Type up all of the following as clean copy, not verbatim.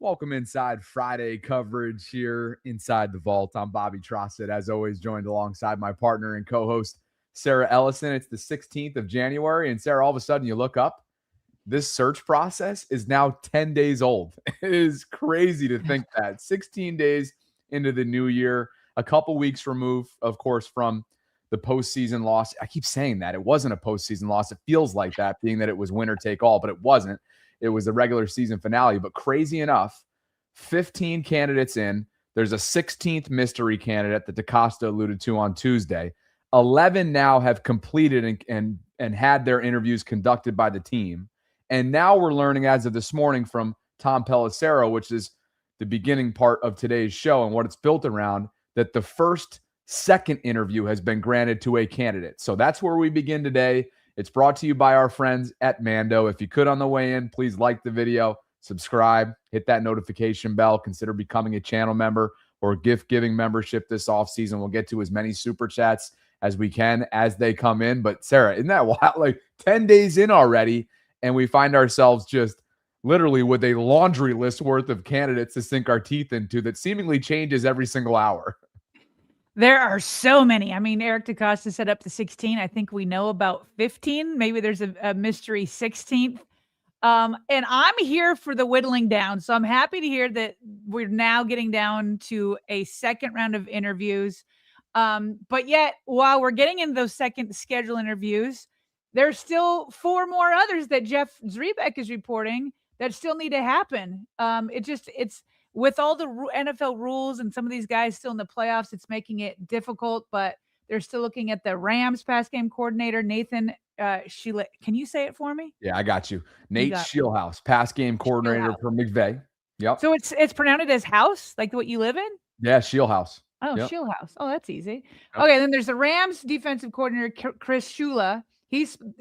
Welcome inside Friday coverage here inside the vault. I'm Bobby Trossett, as always, joined alongside my partner and co-host, Sarah Ellison. It's the 16th of January, and Sarah, all of a sudden you look up, this search process is now 10 days old. It is crazy to think that. 16 days into the new year, a couple weeks removed, of course, from the postseason loss. I keep saying that. It wasn't a postseason loss. It feels like that, being that it was winner take all, but it wasn't. It was the regular season finale. But crazy enough, 15 candidates in. There's a 16th mystery candidate that DaCosta alluded to on Tuesday. 11 now have completed and had their interviews conducted by the team. And now we're learning as of this morning from Tom Pelissero, which is the beginning part of today's show and what it's built around, that the second interview has been granted to a candidate. So that's where we begin today. It's brought to you by our friends at Mando. If you could on the way in, please like the video, subscribe, hit that notification bell, consider becoming a channel member or gift-giving membership this offseason. We'll get to as many super chats as we can as they come in. But Sarah, isn't that wild? Like 10 days in already, and we find ourselves just literally with a laundry list worth of candidates to sink our teeth into that seemingly changes every single hour. There are so many. I mean, Eric DaCosta set up the 16. I think we know about 15. Maybe there's a mystery 16th. And I'm here for the whittling down. So I'm happy to hear that we're now getting down to a second round of interviews. But yet, while we're getting in those second schedule interviews, there's still 4 more others that Jeff Zrebeck is reporting that still need to happen. It's with all the NFL rules and some of these guys still in the playoffs, it's making it difficult, but they're still looking at the Rams pass game coordinator, Nathan Sheila. Can you say it for me? Yeah, I got you. Nate Scheelhaase, pass game coordinator for McVay. Yep. So it's pronounced as house, like what you live in? Yeah, Scheelhaase. Oh, yep. Scheelhaase. Oh, that's easy. Yep. Okay, then there's the Rams defensive coordinator, Chris Shula.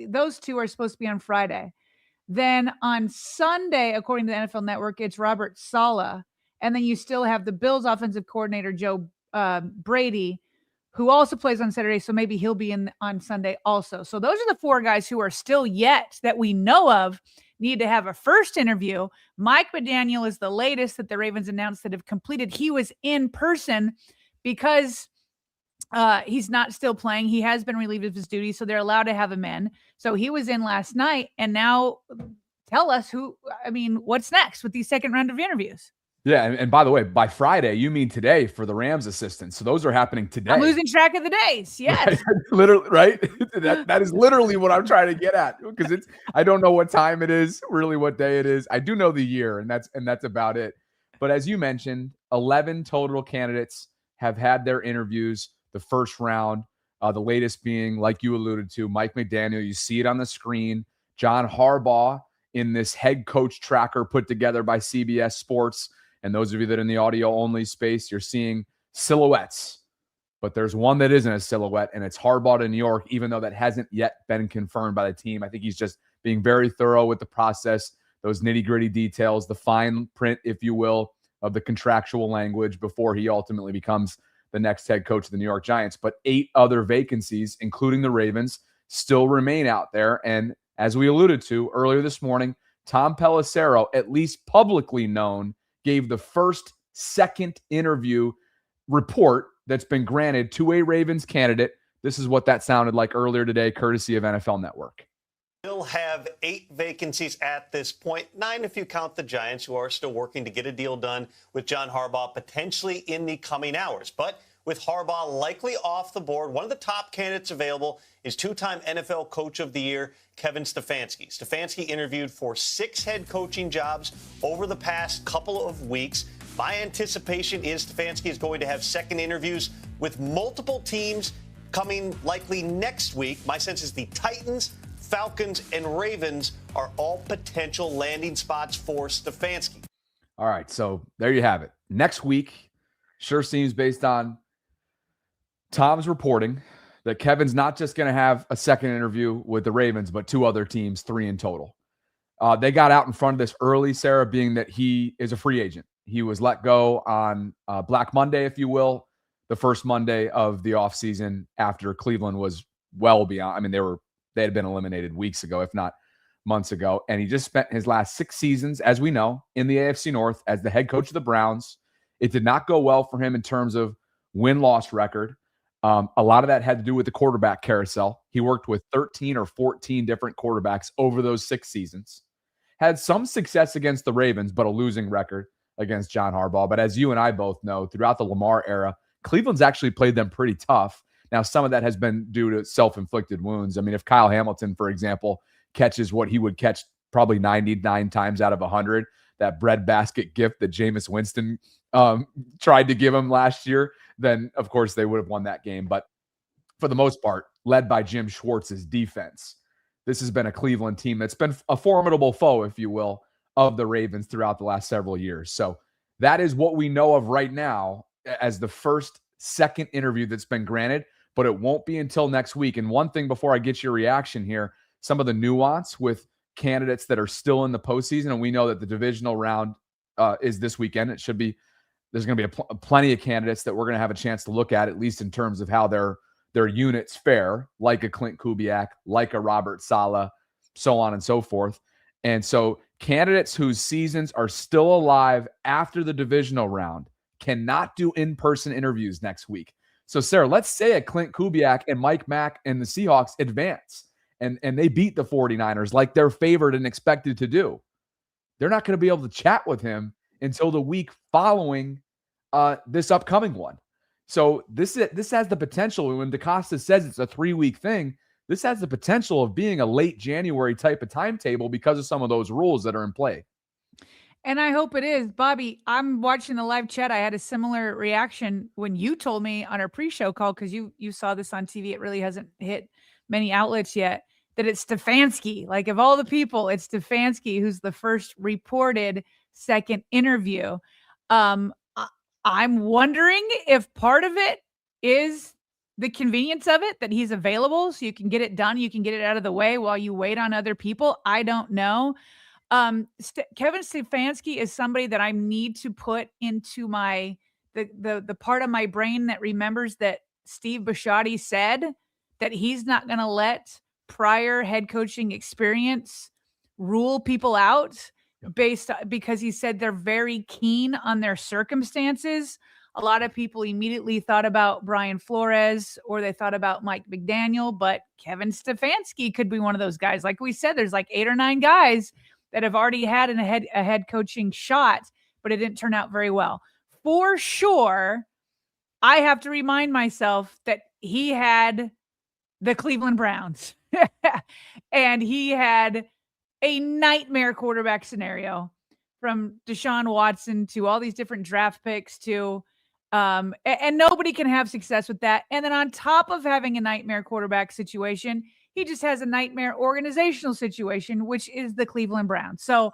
Those two are supposed to be on Friday. Then on Sunday, according to the NFL Network, it's Robert Saleh. And then you still have the Bills offensive coordinator, Joe Brady, who also plays on Saturday. So maybe he'll be in on Sunday also. So those are the 4 guys who are still yet that we know of need to have a first interview. Mike McDaniel is the latest that the Ravens announced that have completed. He was in person because he's not still playing. He has been relieved of his duties, so they're allowed to have him in. So he was in last night. And now tell us what's next with these second round of interviews? Yeah, and by the way, by Friday, you mean today for the Rams assistants. So those are happening today. I'm losing track of the days. Yes. Right? Literally, right? That is literally what I'm trying to get at, because I don't know what time it is, really what day it is. I do know the year, and that's about it. But as you mentioned, 11 total candidates have had their interviews the first round, the latest being, like you alluded to, Mike McDaniel. You see it on the screen. John Harbaugh in this head coach tracker put together by CBS Sports. And those of you that are in the audio-only space, you're seeing silhouettes. But there's one that isn't a silhouette, and it's Harbaugh to New York, even though that hasn't yet been confirmed by the team. I think he's just being very thorough with the process, those nitty-gritty details, the fine print, if you will, of the contractual language before he ultimately becomes the next head coach of the New York Giants. But 8 other vacancies, including the Ravens, still remain out there. And as we alluded to earlier this morning, Tom Pelissero, at least publicly known, gave the second interview report that's been granted to a Ravens candidate. This is what that sounded like earlier today, courtesy of NFL Network. We'll have 8 vacancies at this point, 9 if you count the Giants, who are still working to get a deal done with John Harbaugh potentially in the coming hours. But with Harbaugh likely off the board, one of the top candidates available is 2-time NFL Coach of the Year, Kevin Stefanski. Stefanski interviewed for 6 head coaching jobs over the past couple of weeks. My anticipation is Stefanski is going to have second interviews with multiple teams coming likely next week. My sense is the Titans, Falcons, and Ravens are all potential landing spots for Stefanski. All right, so there you have it. Next week, sure seems based on Tom's reporting that Kevin's not just going to have a second interview with the Ravens, but 2 other teams, 3 in total. They got out in front of this early, Sarah, being that he is a free agent. He was let go on Black Monday, if you will, the first Monday of the offseason after Cleveland was well beyond. I mean, they had been eliminated weeks ago, if not months ago, and he just spent his last 6 seasons, as we know, in the AFC North as the head coach of the Browns. It did not go well for him in terms of win-loss record. A lot of that had to do with the quarterback carousel. He worked with 13 or 14 different quarterbacks over those 6 seasons. Had some success against the Ravens, but a losing record against John Harbaugh. But as you and I both know, throughout the Lamar era, Cleveland's actually played them pretty tough. Now, some of that has been due to self-inflicted wounds. I mean, if Kyle Hamilton, for example, catches what he would catch probably 99 times out of 100, that breadbasket gift that Jameis Winston tried to give him last year, then, of course, they would have won that game. But for the most part, led by Jim Schwartz's defense, this has been a Cleveland team that's been a formidable foe, if you will, of the Ravens throughout the last several years. So that is what we know of right now as the second interview that's been granted, but it won't be until next week. And one thing before I get your reaction here, some of the nuance with candidates that are still in the postseason, and we know that the divisional round is this weekend. It should be, there's going to be plenty of candidates that we're going to have a chance to look at least in terms of how their units fare, like a Clint Kubiak, like a Robert Saleh, so on and so forth. And so candidates whose seasons are still alive after the divisional round cannot do in-person interviews next week. So, Sarah, let's say a Clint Kubiak and Mike Mack and the Seahawks advance and they beat the 49ers like they're favored and expected to do. They're not going to be able to chat with him until the week following this upcoming one. So this has the potential, when DeCosta says it's a 3-week thing, this has the potential of being a late January type of timetable because of some of those rules that are in play. And I hope it is. Bobby, I'm watching the live chat. I had a similar reaction when you told me on our pre-show call, because you saw this on TV. It really hasn't hit many outlets yet, that it's Stefanski. Like, of all the people, it's Stefanski who's the first reported second interview. I'm wondering if part of it is the convenience of it, that he's available so you can get it done. You can get it out of the way while you wait on other people. I don't know. Kevin Stefanski is somebody that I need to put into the part of my brain that remembers that Steve Bisciotti said that he's not going to let prior head coaching experience rule people out because he said they're very keen on their circumstances. A lot of people immediately thought about Brian Flores, or they thought about Mike McDaniel, but Kevin Stefanski could be one of those guys. Like we said, there's like 8 or 9 guys that have already had a head coaching shot, but it didn't turn out very well. For sure, I have to remind myself that he had the Cleveland Browns and he had a nightmare quarterback scenario, from Deshaun Watson to all these different draft picks to and nobody can have success with that. And then on top of having a nightmare quarterback situation, he just has a nightmare organizational situation, which is the Cleveland Browns. So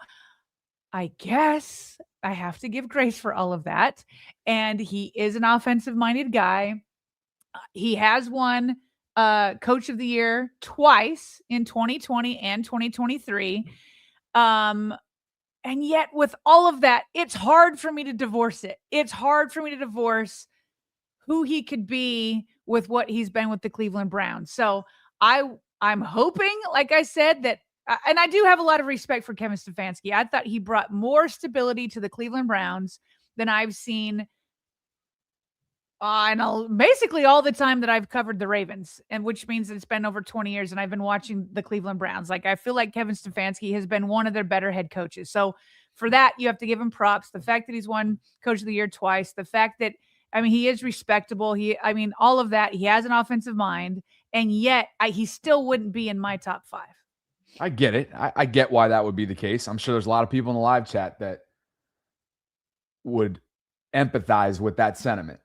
I guess I have to give grace for all of that. And he is an offensive-minded guy. He has won Coach of the Year twice in 2020 and 2023. And yet with all of that, it's hard for me to divorce it. It's hard for me to divorce who he could be with what he's been with the Cleveland Browns. So I'm hoping, like I said, that, and I do have a lot of respect for Kevin Stefanski. I thought he brought more stability to the Cleveland Browns than I've seen basically all the time that I've covered the Ravens, and which means that it's been over 20 years and I've been watching the Cleveland Browns. Like, I feel like Kevin Stefanski has been one of their better head coaches. So for that, you have to give him props. The fact that he's won Coach of the Year twice, the fact that, he is respectable. All of that. He has an offensive mind, and yet he still wouldn't be in my top 5. I get it. I get why that would be the case. I'm sure there's a lot of people in the live chat that would empathize with that sentiment.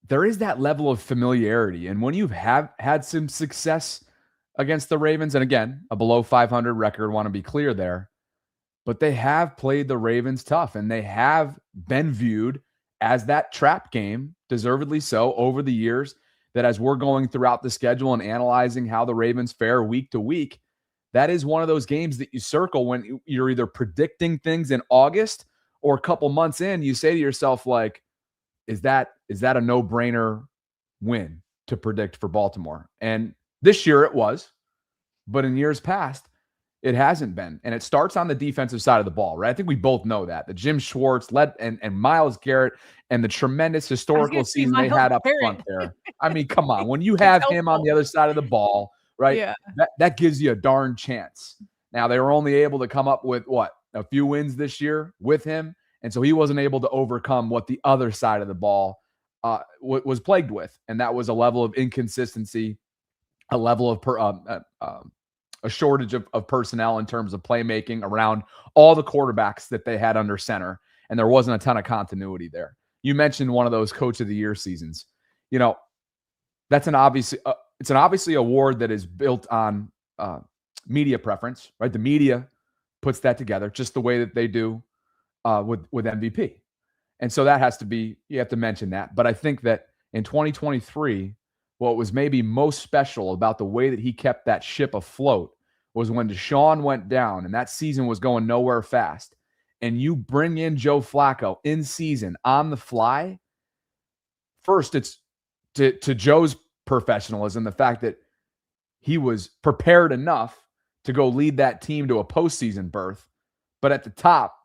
There is that level of familiarity. And when you have had some success against the Ravens, and again, a below 500 record, want to be clear there, but they have played the Ravens tough, and they have been viewed as that trap game, deservedly so, over the years, that as we're going throughout the schedule and analyzing how the Ravens fare week to week, that is one of those games that you circle when you're either predicting things in August or a couple months in, you say to yourself, like, is that a no-brainer win to predict for Baltimore? And this year it was, but in years past, It hasn't been. And it starts on the defensive side of the ball, right? I think we both know that. The Jim Schwartz led and Myles Garrett and the tremendous historical season they had up front there. I mean, come on. When you have him on the other side of the ball, right? Yeah. That gives you a darn chance. Now, they were only able to come up with, a few wins this year with him. And so he wasn't able to overcome what the other side of the ball was plagued with. And that was a level of inconsistency, a level of a shortage of personnel in terms of playmaking around all the quarterbacks that they had under center. And there wasn't a ton of continuity there. You mentioned one of those Coach of the Year seasons. You know, that's it's an obviously award that is built on media preference, right? The media puts that together just the way that they do with MVP. And so that has to be, you have to mention that. But I think that in 2023, what was maybe most special about the way that he kept that ship afloat was when Deshaun went down and that season was going nowhere fast. And you bring in Joe Flacco in season on the fly. First, it's to Joe's professionalism, the fact that he was prepared enough to go lead that team to a postseason berth. But at the top,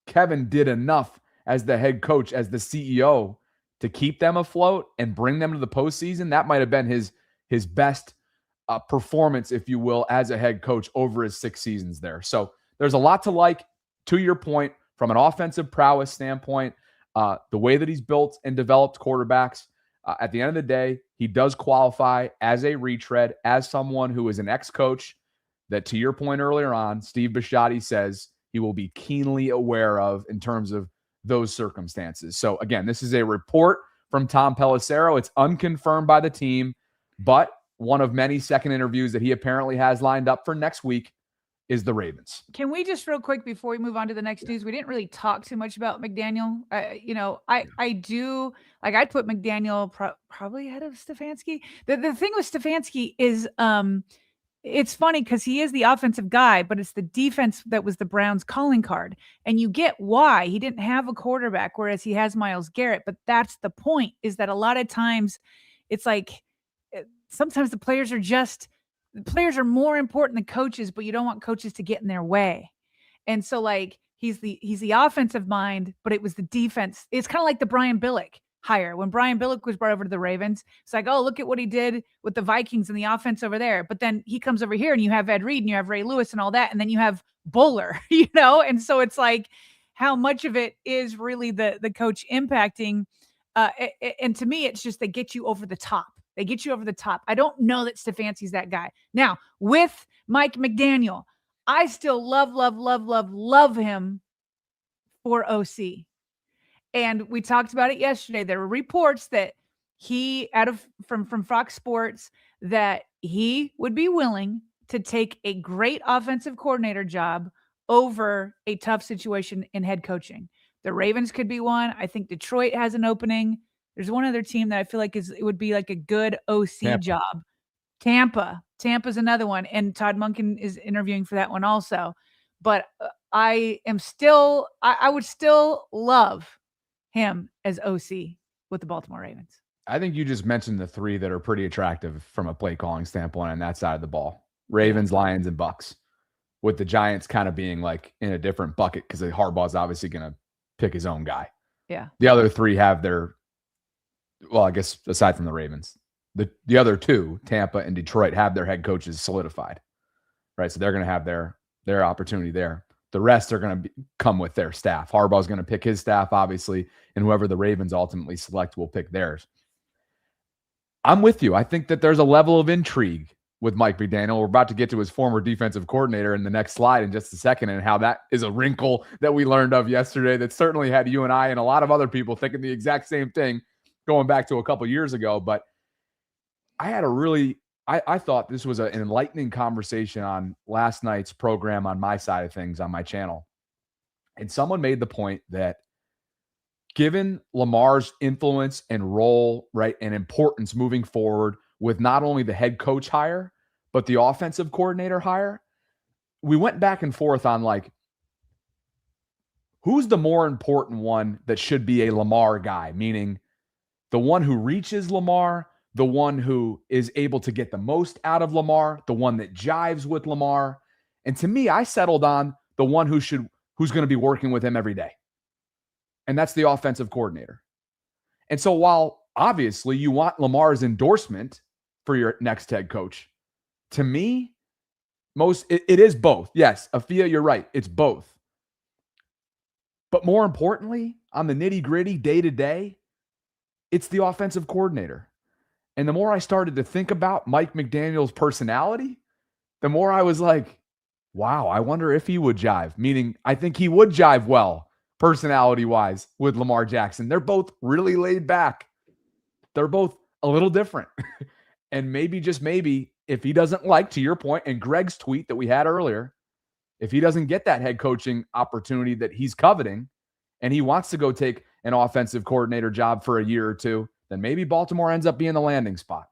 Kevin did enough as the head coach, as the CEO, to keep them afloat and bring them to the postseason. That might have been his best performance, if you will, as a head coach over his 6 seasons there. So there's a lot to like, to your point, from an offensive prowess standpoint, the way that he's built and developed quarterbacks. At the end of the day, he does qualify as a retread, as someone who is an ex-coach that, to your point earlier on, Steve Bisciotti says he will be keenly aware of in terms of those circumstances. So again, this is a report from Tom Pelissero. It's unconfirmed by the team, but one of many second interviews that he apparently has lined up for next week is the Ravens. Can we just real quick before we move on to the next news? We didn't really talk too much about McDaniel. I do like, I'd put McDaniel probably ahead of Stefanski. The thing with Stefanski is it's funny because he is the offensive guy, but it's the defense that was the Browns' calling card. And you get why he didn't have a quarterback, whereas he has Myles Garrett. But that's the point, is that a lot of times it's like sometimes the players are more important than coaches, but you don't want coaches to get in their way. And so like he's the offensive mind, but it was the defense. It's kind of like the Brian Billick hire. When Brian Billick was brought over to the Ravens, it's like, oh, look at what he did with the Vikings and the offense over there. But then he comes over here and you have Ed Reed and you have Ray Lewis and all that. And then you have Bowler, And so it's like how much of it is really the coach impacting. And to me, it's just they get you over the top. They get you over the top. I don't know that Stefanski's that guy. Now, with Mike McDaniel, I still love him for OC. And we talked about it yesterday. There were reports that he, from Fox Sports, that he would be willing to take a great offensive coordinator job over a tough situation in head coaching. The Ravens could be one. I think Detroit has an opening. There's one other team that I feel like it would be like a good OC job. Tampa's another one. And Todd Monken is interviewing for that one also. But I would still love him as OC with the Baltimore Ravens. I think you just mentioned the 3 that are pretty attractive from a play calling standpoint on that side of the ball. Ravens, Lions, and Bucks. With the Giants kind of being like in a different bucket because Harbaugh's obviously going to pick his own guy. Yeah. The other 3 have their, well, I guess aside from the Ravens, the other 2, Tampa and Detroit, have their head coaches solidified, right? So they're going to have their opportunity there. The rest are going to come with their staff. Harbaugh's going to pick his staff, obviously, and whoever the Ravens ultimately select will pick theirs. I'm with you. I think that there's a level of intrigue with Mike McDaniel. We're about to get to his former defensive coordinator in the next slide in just a second, and how that is a wrinkle that we learned of yesterday that certainly had you and I and a lot of other people thinking the exact same thing going back to a couple years ago. But I had I thought this was an enlightening conversation on last night's program on my side of things on my channel. And someone made the point that given Lamar's influence and role, right, and importance moving forward with not only the head coach hire, but the offensive coordinator hire, we went back and forth on like, who's the more important one that should be a Lamar guy, meaning the one who reaches Lamar, the one who is able to get the most out of Lamar, the one that jives with Lamar. And to me, I settled on the one who's going to be working with him every day. And that's the offensive coordinator. And so while obviously you want Lamar's endorsement for your next head coach, to me, it is both. Yes, Afia, you're right. It's both. But more importantly, on the nitty-gritty, day-to-day, it's the offensive coordinator. And the more I started to think about Mike McDaniel's personality, the more I was like, wow, I wonder if he would jive. Meaning, I think he would jive well, personality-wise, with Lamar Jackson. They're both really laid back. They're both a little different. And maybe, just maybe, if he doesn't like, to your point, and Greg's tweet that we had earlier, if he doesn't get that head coaching opportunity that he's coveting, and he wants to go take an offensive coordinator job for a year or two, then maybe Baltimore ends up being the landing spot.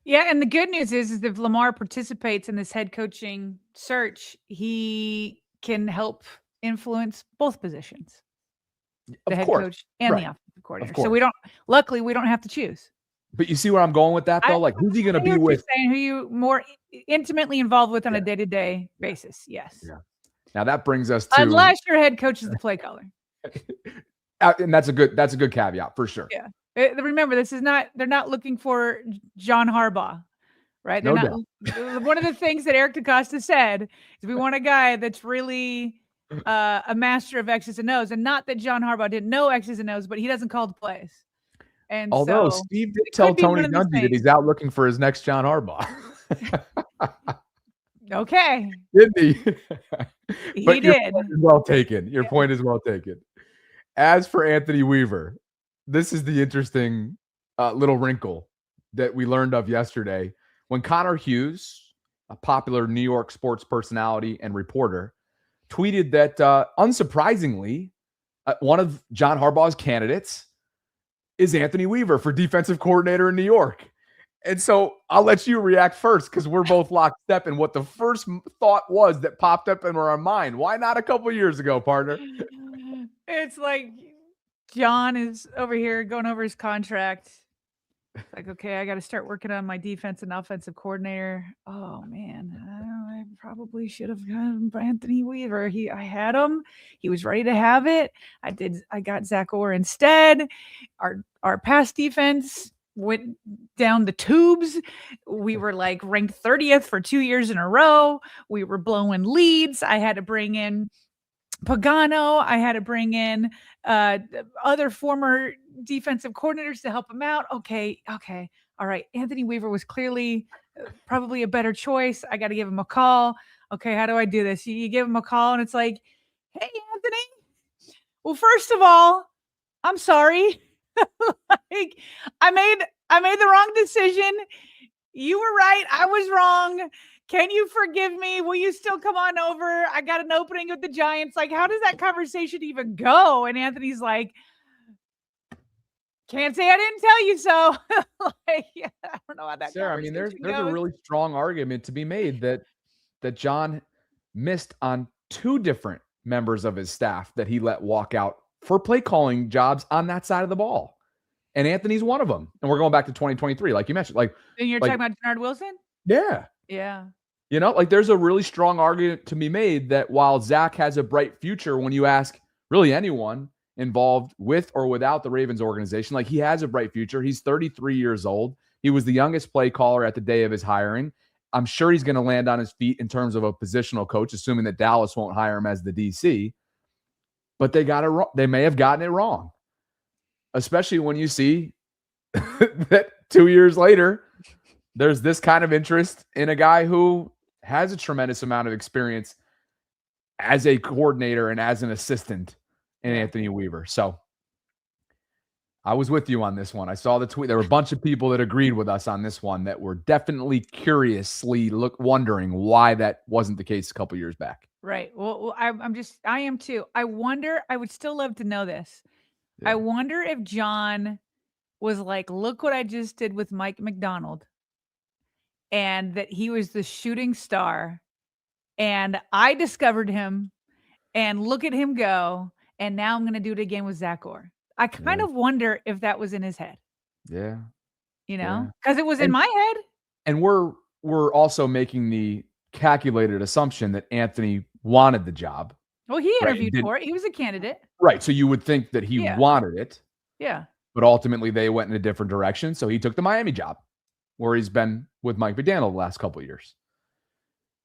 Yeah, and the good news is if Lamar participates in this head coaching search, he can help influence both positions, the head coach and the offensive coordinator. So luckily, we don't have to choose. But you see where I'm going with that, though? Like, who's he going to be with? Saying who you more intimately involved with on a day-to-day basis. Yes. Yeah. Now that brings us to, unless your head coach is the play caller. And that's a good caveat for sure. Yeah. Remember, they're not looking for John Harbaugh, right? They're not. One of the things that Eric DeCosta said is we want a guy that's really a master of X's and O's, and not that John Harbaugh didn't know X's and O's, but he doesn't call the plays. And although Steve did tell Tony Dungy that he's out looking for his next John Harbaugh. Okay. Didn't he? He did. Your point is well taken. Your point is well taken. As for Anthony Weaver, this is the interesting little wrinkle that we learned of yesterday. When Connor Hughes, a popular New York sports personality and reporter, tweeted that, unsurprisingly, one of John Harbaugh's candidates is Anthony Weaver for defensive coordinator in New York. And so I'll let you react first, because we're both lockstep in what the first thought was that popped up in our mind. Why not a couple years ago, partner? It's like John is over here going over his contract. It's like, okay, I got to start working on my defense and offensive coordinator. Oh man, I probably should have gotten Anthony Weaver. I had him. He was ready to have it. I got Zach Orr instead. Our pass defense went down the tubes. We were like ranked 30th for 2 years in a row. We were blowing leads. I had to bring in Pagano. I had to bring in other former defensive coordinators to help him out. Okay. All right. Anthony Weaver was clearly probably a better choice. I got to give him a call. Okay. How do I do this? You give him a call and it's like, hey, Anthony. Well, first of all, I'm sorry. Like, I made the wrong decision. You were right. I was wrong. Can you forgive me? Will you still come on over? I got an opening with the Giants. Like, how does that conversation even go? And Anthony's like, can't say I didn't tell you so. Like, yeah, I don't know how that. Sarah, I mean, there's a really strong argument to be made that John missed on two different members of his staff that he let walk out for play calling jobs on that side of the ball. And Anthony's one of them. And we're going back to 2023, like you mentioned. Like, and you're talking about Jernard Wilson? Yeah. Yeah. You know, like, there's a really strong argument to be made that while Zach has a bright future, when you ask really anyone involved with or without the Ravens organization, like, he has a bright future. He's 33 years old. He was the youngest play caller at the day of his hiring. I'm sure he's going to land on his feet in terms of a positional coach, assuming that Dallas won't hire him as the DC. But they may have gotten it wrong, especially when you see that 2 years later, there's this kind of interest in a guy who has a tremendous amount of experience as a coordinator and as an assistant in Anthony Weaver. So I was with you on this one. I saw the tweet. There were a bunch of people that agreed with us on this one that were definitely curiously wondering why that wasn't the case a couple years back. Right. Well, I am too. I would still love to know this. Yeah. I wonder if John was like, look what I just did with Mike McDonald, and that he was the shooting star, and I discovered him, and look at him go. And now I'm going to do it again with Zach Orr. I kind of wonder if that was in his head. Yeah. You know, because it was in my head. And we're also making the calculated assumption that Anthony wanted the job. Well, he interviewed for it. He was a candidate. Right. So you would think that he wanted it. Yeah. But ultimately they went in a different direction. So he took the Miami job where he's been with Mike McDaniel the last couple of years.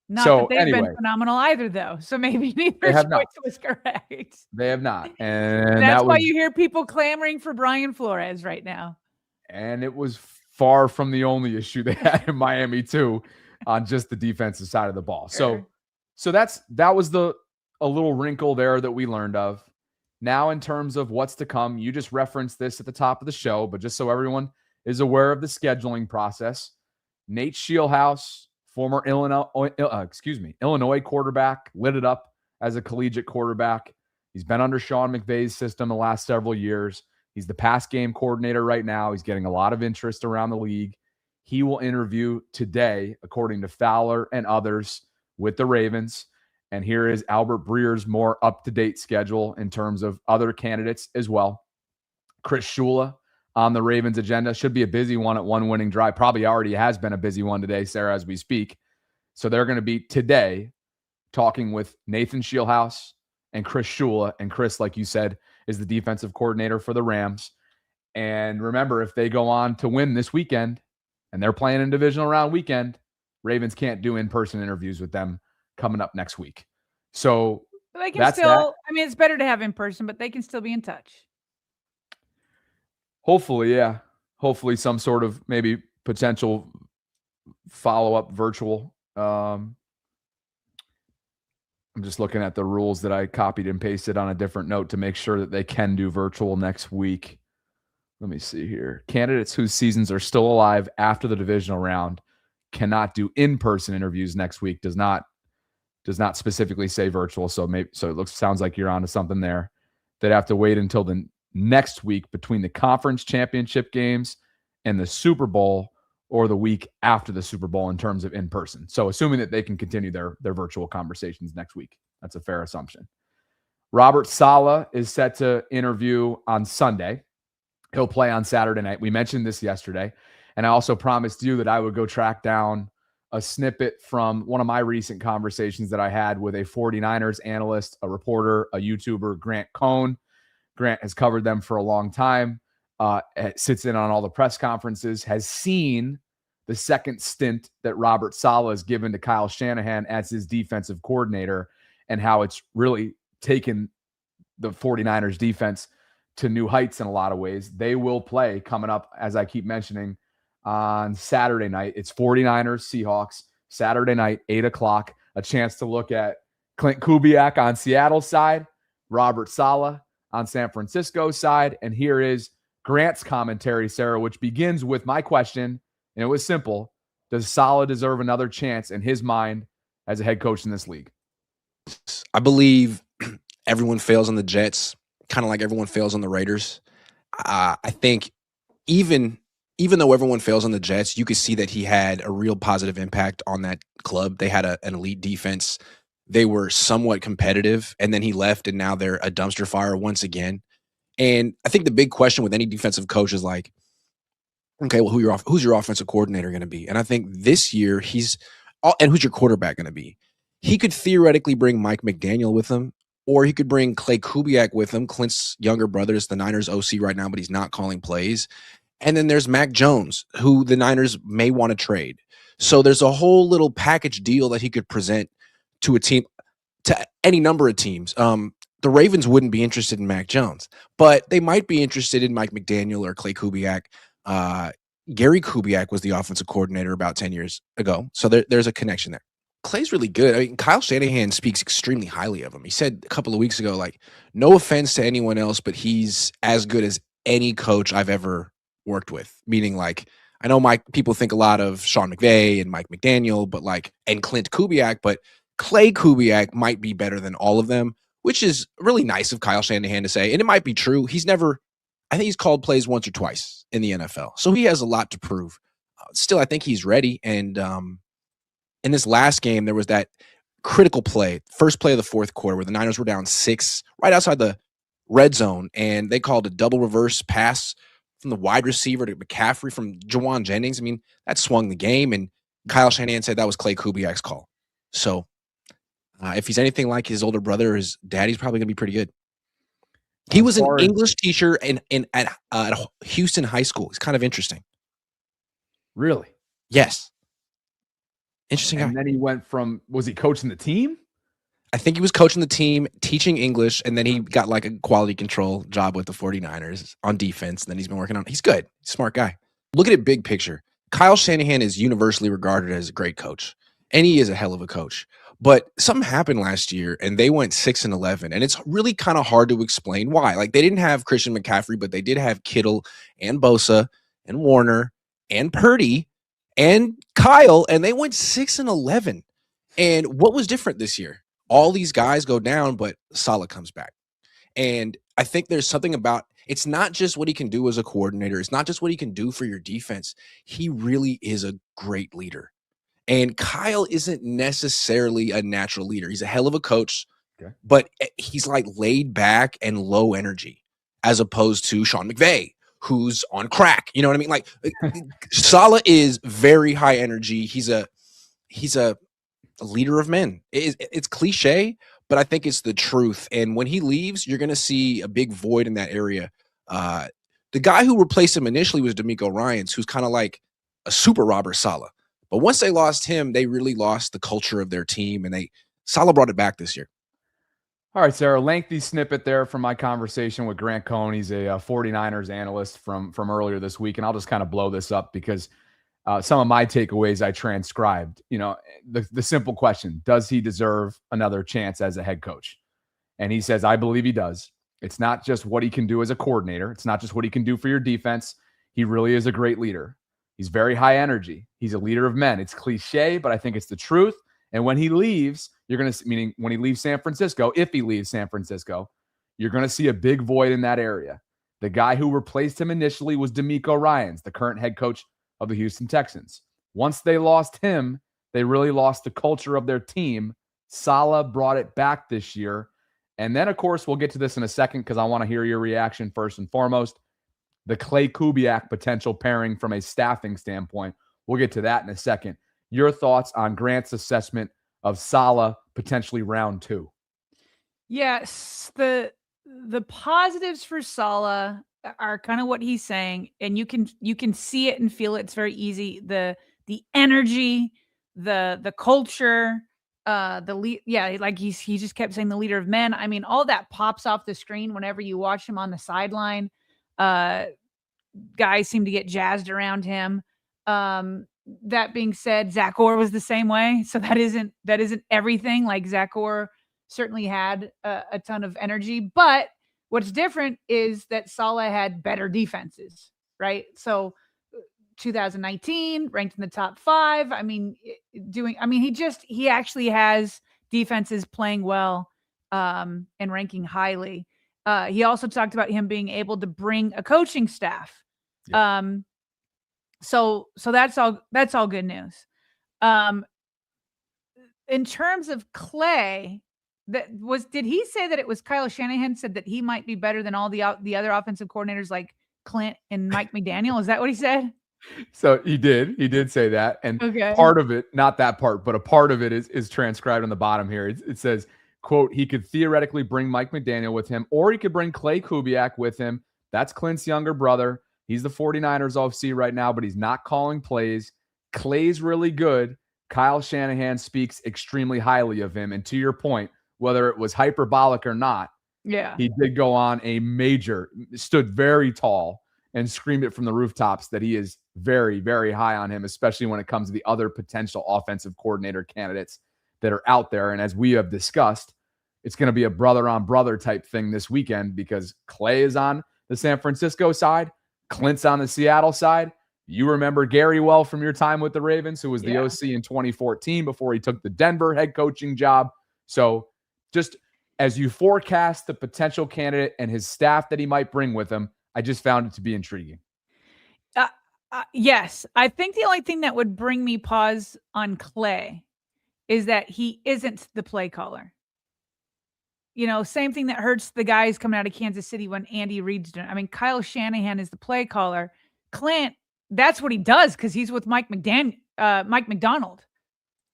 Not that they've been phenomenal either, though. So maybe neither choice was correct. They have not. And that's why you hear people clamoring for Brian Flores right now. And it was far from the only issue they had in Miami, too, on just the defensive side of the ball. Sure. So that was a little wrinkle there that we learned of. Now, in terms of what's to come, you just referenced this at the top of the show, but just so everyone is aware of the scheduling process, Nate Scheelhaase, former Illinois quarterback, lit it up as a collegiate quarterback. He's been under Sean McVay's system the last several years. He's the pass game coordinator right now. He's getting a lot of interest around the league. He will interview today, according to Fowler and others, with the Ravens. And here is Albert Breer's more up-to-date schedule in terms of other candidates as well. Chris Shula on the Ravens agenda. Should be a busy one at one winning drive. Probably already has been a busy one today, Sarah, as we speak. So they're going to be today talking with Nathan Scheelhaase and Chris Shula. And Chris, like you said, is the defensive coordinator for the Rams. And remember, if they go on to win this weekend and they're playing in divisional round weekend, Ravens can't do in-person interviews with them coming up next week. So they can still, I mean, it's better to have in person, but they can still be in touch. Hopefully, yeah. Hopefully some sort of maybe potential follow-up virtual. I'm just looking at the rules that I copied and pasted on a different note to make sure that they can do virtual next week. Let me see here. Candidates whose seasons are still alive after the divisional round cannot do in-person interviews next week. Does not specifically say virtual. So it sounds like you're onto something there. They'd have to wait until the next week between the conference championship games and the Super Bowl, or the week after the Super Bowl in terms of in-person. So assuming that they can continue their virtual conversations next week. That's a fair assumption. Robert Saleh is set to interview on Sunday. He'll play on Saturday night. We mentioned this yesterday. And I also promised you that I would go track down a snippet from one of my recent conversations that I had with a 49ers analyst, a reporter, a YouTuber, Grant Cohn. Grant has covered them for a long time, sits in on all the press conferences, has seen the second stint that Robert Saleh has given to Kyle Shanahan as his defensive coordinator and how it's really taken the 49ers defense to new heights in a lot of ways. They will play coming up, as I keep mentioning, on Saturday night. It's 49ers, Seahawks, Saturday night, 8 o'clock. A chance to look at Clint Kubiak on Seattle's side, Robert Saleh on San Francisco's side. And here is Grant's commentary, Sarah, which begins with my question, and it was simple. Does Saleh deserve another chance in his mind as a head coach in this league? I believe everyone fails on the Jets, kind of like everyone fails on the Raiders. I think even though everyone fails on the Jets, you could see that he had a real positive impact on that club. They had an elite defense. They were somewhat competitive, and then he left, and now they're a dumpster fire once again. And I think the big question with any defensive coach is like, okay, well, who's your offensive coordinator going to be? And I think this year and who's your quarterback going to be? He could theoretically bring Mike McDaniel with him, or he could bring Clay Kubiak with him. Clint's younger brother is the Niners OC right now, but he's not calling plays. And then there's Mac Jones, who the Niners may want to trade. So there's a whole little package deal that he could present to a team, to any number of teams. The Ravens wouldn't be interested in Mac Jones, but they might be interested in Mike McDaniel or Clay Kubiak. Gary Kubiak was the offensive coordinator about 10 years ago. So there's a connection there. Clay's really good. I mean, Kyle Shanahan speaks extremely highly of him. He said a couple of weeks ago, like, no offense to anyone else, but he's as good as any coach I've ever worked with. Meaning, like, I know people think a lot of Sean McVay and Mike McDaniel, but and Clint Kubiak, but Clay Kubiak might be better than all of them, which is really nice of Kyle Shanahan to say. And it might be true. I think he's called plays once or twice in the NFL. So he has a lot to prove. Still, I think he's ready. And in this last game, there was that critical play, first play of the fourth quarter, where the Niners were down 6 right outside the red zone. And they called a double reverse pass from the wide receiver to McCaffrey from Jawan Jennings. I mean, that swung the game. And Kyle Shanahan said that was Clay Kubiak's call. So if he's anything like his older brother, his daddy's probably going to be pretty good. He was an English teacher at Houston High School. It's kind of interesting. Really? Yes. Interesting. And then he went from, was he coaching the team? I think he was coaching the team, teaching English, and then he got like a quality control job with the 49ers on defense. And then he's been working on, he's good. He's a smart guy. Look at it big picture. Kyle Shanahan is universally regarded as a great coach, and he is a hell of a coach. But something happened last year, and they went 6-11, and it's really kind of hard to explain why. Like, they didn't have Christian McCaffrey, but they did have Kittle and Bosa and Warner and Purdy and Kyle, and they went 6-11. And what was different this year? All these guys go down, but Saleh comes back. And I think there's something about, it's not just what he can do as a coordinator. It's not just what he can do for your defense. He really is a great leader. And Kyle isn't necessarily a natural leader. He's a hell of a coach, but he's like laid back and low energy, as opposed to Sean McVay, who's on crack. You know what I mean? Like, Saleh is very high energy. He's a leader of men. It's cliche, but I think it's the truth. And when he leaves, you're going to see a big void in that area. The guy who replaced him initially was DeMeco Ryans, who's kind of like a super Robert Saleh. But once they lost him, they really lost the culture of their team, and Saleh brought it back this year. All right, Sarah, lengthy snippet there from my conversation with Grant Cohn. He's a 49ers analyst from earlier this week, and I'll just kind of blow this up because some of my takeaways I transcribed. You know, the simple question, does he deserve another chance as a head coach? And he says, I believe he does. It's not just what he can do as a coordinator. It's not just what he can do for your defense. He really is a great leader. He's very high energy. He's a leader of men. It's cliche, but I think it's the truth. And when he leaves, you're going to, meaning when he leaves San Francisco, if he leaves San Francisco, you're going to see a big void in that area. The guy who replaced him initially was DeMeco Ryans, the current head coach of the Houston Texans. Once they lost him, they really lost the culture of their team. Saleh brought it back this year. And then, of course, we'll get to this in a second because I want to hear your reaction first and foremost. The Clay Kubiak potential pairing from a staffing standpoint. We'll get to that in a second. Your thoughts on Grant's assessment of Saleh potentially round 2? Yes, the positives for Saleh are kind of what he's saying, and you can see it and feel it. It's very easy. The energy, the culture, like he just kept saying the leader of men. I mean, all that pops off the screen whenever you watch him on the sideline. Guys seem to get jazzed around him. That being said, Zach Orr was the same way. So that isn't everything. Like, Zach Orr certainly had a ton of energy, but what's different is that Saleh had better defenses, right? So 2019 ranked in the top 5. I mean, he actually has defenses playing well, and ranking highly. He also talked about him being able to bring a coaching staff. Yeah. So that's all good news. In terms of Clay, did he say that it was Kyle Shanahan said that he might be better than all the other offensive coordinators like Clint and Mike McDaniel? Is that what he said? So he did say that. And part of it, not that part, but a part of it is transcribed on the bottom here. It says, quote, he could theoretically bring Mike McDaniel with him, or he could bring Clay Kubiak with him. That's Clint's younger brother. He's the 49ers OC right now, but he's not calling plays. Clay's really good. Kyle Shanahan speaks extremely highly of him. And to your point, whether it was hyperbolic or not, he did go on stood very tall and screamed it from the rooftops that he is very, very high on him, especially when it comes to the other potential offensive coordinator candidates that are out there. And as we have discussed, it's going to be a brother-on-brother type thing this weekend because Clay is on the San Francisco side. Clint's on the Seattle side. You remember Gary well from your time with the Ravens, who was the OC in 2014 before he took the Denver head coaching job. So just as you forecast the potential candidate and his staff that he might bring with him, I just found it to be intriguing. Yes. I think the only thing that would bring me pause on Clay is that he isn't the play caller. You know, same thing that hurts the guys coming out of Kansas City when Andy Reid's doing. I mean, Kyle Shanahan is the play caller. Clint, that's what he does because he's with Mike McDonald.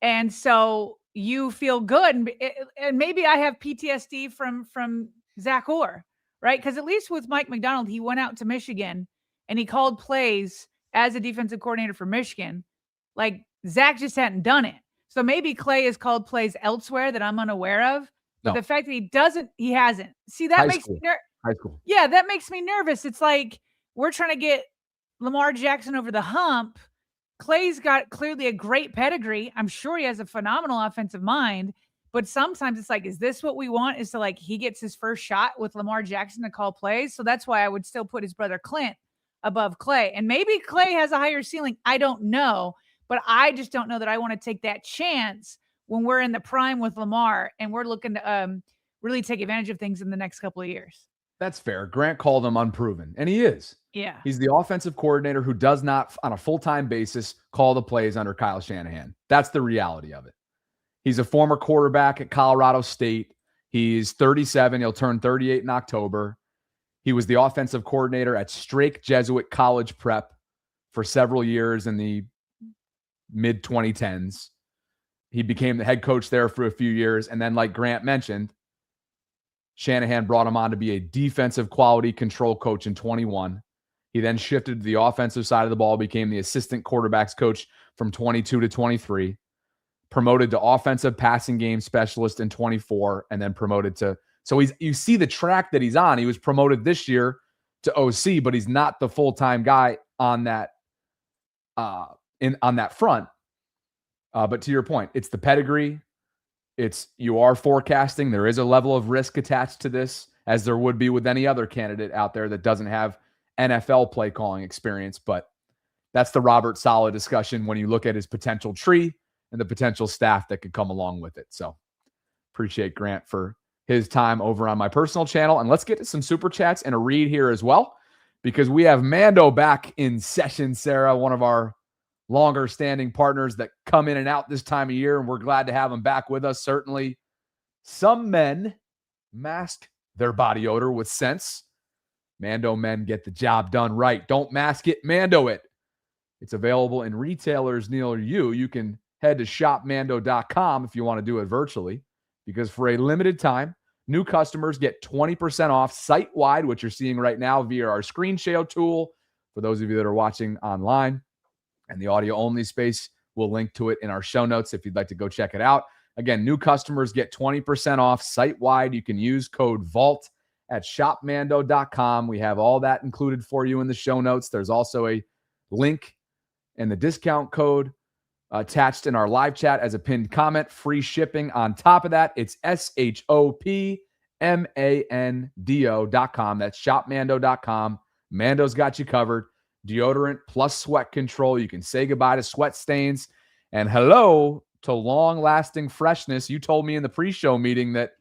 And so you feel good. And maybe I have PTSD from Zach Orr, right? Because at least with Mike McDonald, he went out to Michigan and he called plays as a defensive coordinator for Michigan. Like Zach just hadn't done it. So maybe Clay has called plays elsewhere that I'm unaware of. But the fact that he hasn't. See, that makes me high school. Yeah, that makes me nervous. It's like we're trying to get Lamar Jackson over the hump. Clay's got clearly a great pedigree. I'm sure he has a phenomenal offensive mind, but sometimes it's like, is this what we want? Is to like, he gets his first shot with Lamar Jackson to call plays. So that's why I would still put his brother Clint above Clay. And maybe Clay has a higher ceiling. I don't know, but I just don't know that I want to take that chance when we're in the prime with Lamar and we're looking to really take advantage of things in the next couple of years. That's fair. Grant called him unproven, and he is. Yeah. He's the offensive coordinator who does not, on a full-time basis, call the plays under Kyle Shanahan. That's the reality of it. He's a former quarterback at Colorado State. He's 37. He'll turn 38 in October. He was the offensive coordinator at Strake Jesuit College Prep for several years in the mid-2010s. He became the head coach there for a few years, and then, like Grant mentioned, Shanahan brought him on to be a defensive quality control coach in 21. He then shifted to the offensive side of the ball, became the assistant quarterbacks coach from 22 to 23, promoted to offensive passing game specialist in 24, and then promoted to, so you see the track that he's on. He was promoted this year to OC, but he's not the full-time guy on that, on that front. But to your point, it's the pedigree. You are forecasting. There is a level of risk attached to this, as there would be with any other candidate out there that doesn't have NFL play calling experience. But that's the Robert Saleh discussion when you look at his potential tree and the potential staff that could come along with it. So appreciate Grant for his time over on my personal channel. And let's get to some super chats and a read here as well, because we have Mando back in session, Sarah, one of our longer standing partners that come in and out this time of year, and we're glad to have him back with us. Certainly some men mask their body odor with sense. Mando men get the job done right. Don't mask it, Mando it. It's available in retailers near you. You can head to shopmando.com if you want to do it virtually, because for a limited time, new customers get 20% off site-wide, which you're seeing right now via our screen share tool for those of you that are watching online. And the audio-only space, we'll link to it in our show notes if you'd like to go check it out. Again, new customers get 20% off site-wide. You can use code VAULT at shopmando.com. We have all that included for you in the show notes. There's also a link and the discount code attached in our live chat as a pinned comment. Free shipping on top of that. It's shopmando.com. That's shopmando.com. Mando's got you covered. Deodorant plus sweat control. You can say goodbye to sweat stains and hello to long-lasting freshness. You told me in the pre-show meeting that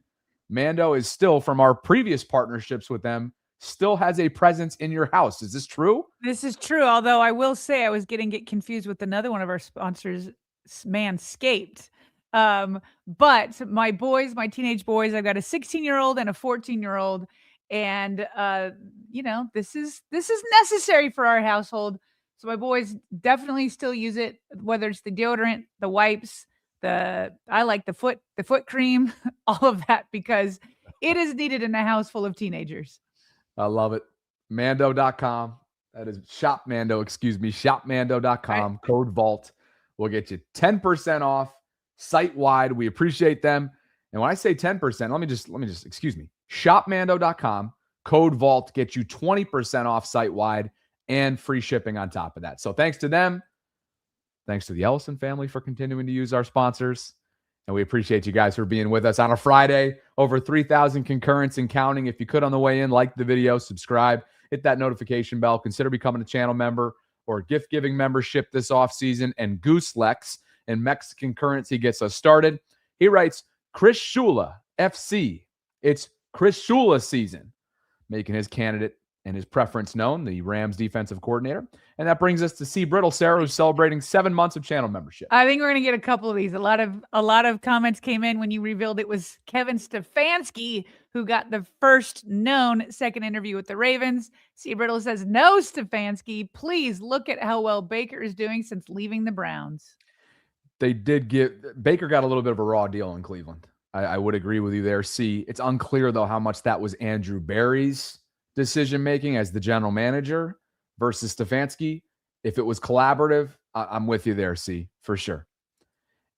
Mando is still, from our previous partnerships with them, still has a presence in your house. Is this true? This is true. Although I will say I was get confused with another one of our sponsors, Manscaped. But my boys, my teenage boys, I've got a 16-year-old and a 14-year-old. And, this is necessary for our household. So my boys definitely still use it, whether it's the deodorant, the wipes, I like the foot cream, all of that, because it is needed in a house full of teenagers. I love it. Mando.com. That is shopmando.com. Right. Code VAULT will get you 10% off site-wide. We appreciate them. And when I say 10%, let me just excuse me. Shopmando.com, code VAULT, get you 20% off site-wide and free shipping on top of that. So thanks to them. Thanks to the Ellison family for continuing to use our sponsors. And we appreciate you guys for being with us on a Friday. Over 3,000 concurrents and counting. If you could on the way in, like the video, subscribe, hit that notification bell, consider becoming a channel member or gift-giving membership this offseason. And Goose Lex and Mexican currency gets us started. He writes, Chris Shula, FC. It's Chris Shula season, making his candidate and his preference known, the Rams defensive coordinator. And that brings us to C. Brittle, Sarah, who's celebrating 7 months of channel membership. I think we're going to get a couple of these. A lot of comments came in when you revealed it was Kevin Stefanski who got the first known second interview with the Ravens. C. Brittle says, no, Stefanski, please look at how well Baker is doing since leaving the Browns. they did Baker got a little bit of a raw deal in Cleveland. I would agree with you there. C, it's unclear, though, how much that was Andrew Berry's decision-making as the general manager versus Stefanski. If it was collaborative, I'm with you there, C, for sure.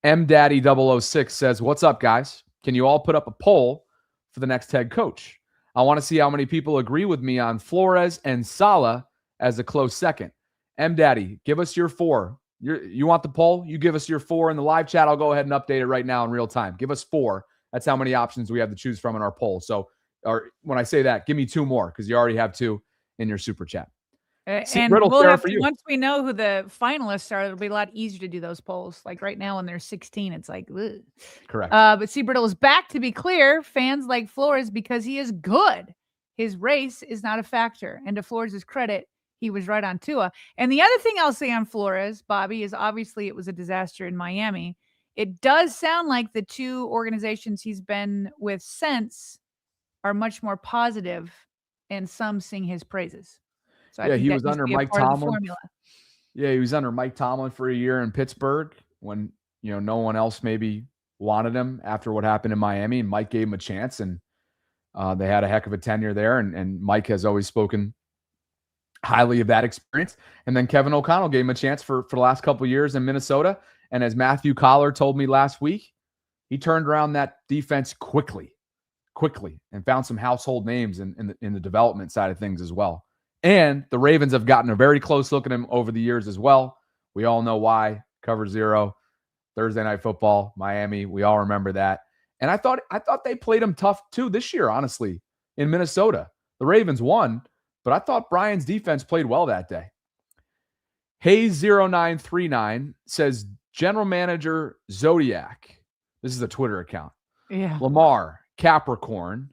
MDaddy006 says, what's up, guys? Can you all put up a poll for the next head coach? I want to see how many people agree with me on Flores and Saleh as a close second. MDaddy, give us your 4. You want the poll? You give us your 4 in the live chat. I'll go ahead and update it right now in real time. Give us 4. That's how many options we have to choose from in our poll. So, or when I say that, give me 2 more because you already have 2 in your super chat. And we'll have to, once we know who the finalists are, it'll be a lot easier to do those polls. Like right now when there's 16, it's like, ugh. Correct. But C. Brittle is back. To be clear, fans like Flores because he is good. His race is not a factor. And to Flores' credit, he was right on Tua. And the other thing I'll say on Flores, Bobby, is obviously it was a disaster in Miami. It does sound like the 2 organizations he's been with since are much more positive, and some sing his praises. So I think he was under Mike Tomlin. Yeah, he was under Mike Tomlin for a year in Pittsburgh when no one else maybe wanted him after what happened in Miami, and Mike gave him a chance, and they had a heck of a tenure there. And Mike has always spoken highly of that experience. And then Kevin O'Connell gave him a chance for the last couple of years in Minnesota. And as Matthew Collar told me last week, he turned around that defense quickly, and found some household names in the development side of things as well. And the Ravens have gotten a very close look at him over the years as well. We all know why. Cover 0, Thursday Night Football, Miami. We all remember that. And I thought they played him tough too this year, honestly, in Minnesota. The Ravens won, but I thought Brian's defense played well that day. Hayes0939 says, General Manager Zodiac. This is a Twitter account. Yeah. Lamar, Capricorn,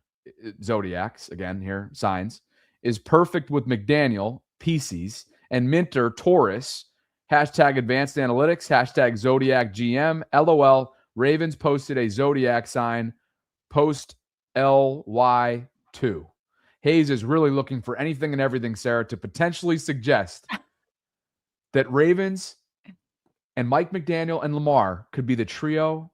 Zodiacs, again here, signs, is perfect with McDaniel, Pisces, and Minter, Taurus. Hashtag advanced analytics, hashtag Zodiac GM, LOL. Ravens posted a Zodiac sign, post LY2. Hayes is really looking for anything and everything, Sarah, to potentially suggest that Ravens and Mike McDaniel and Lamar could be the trio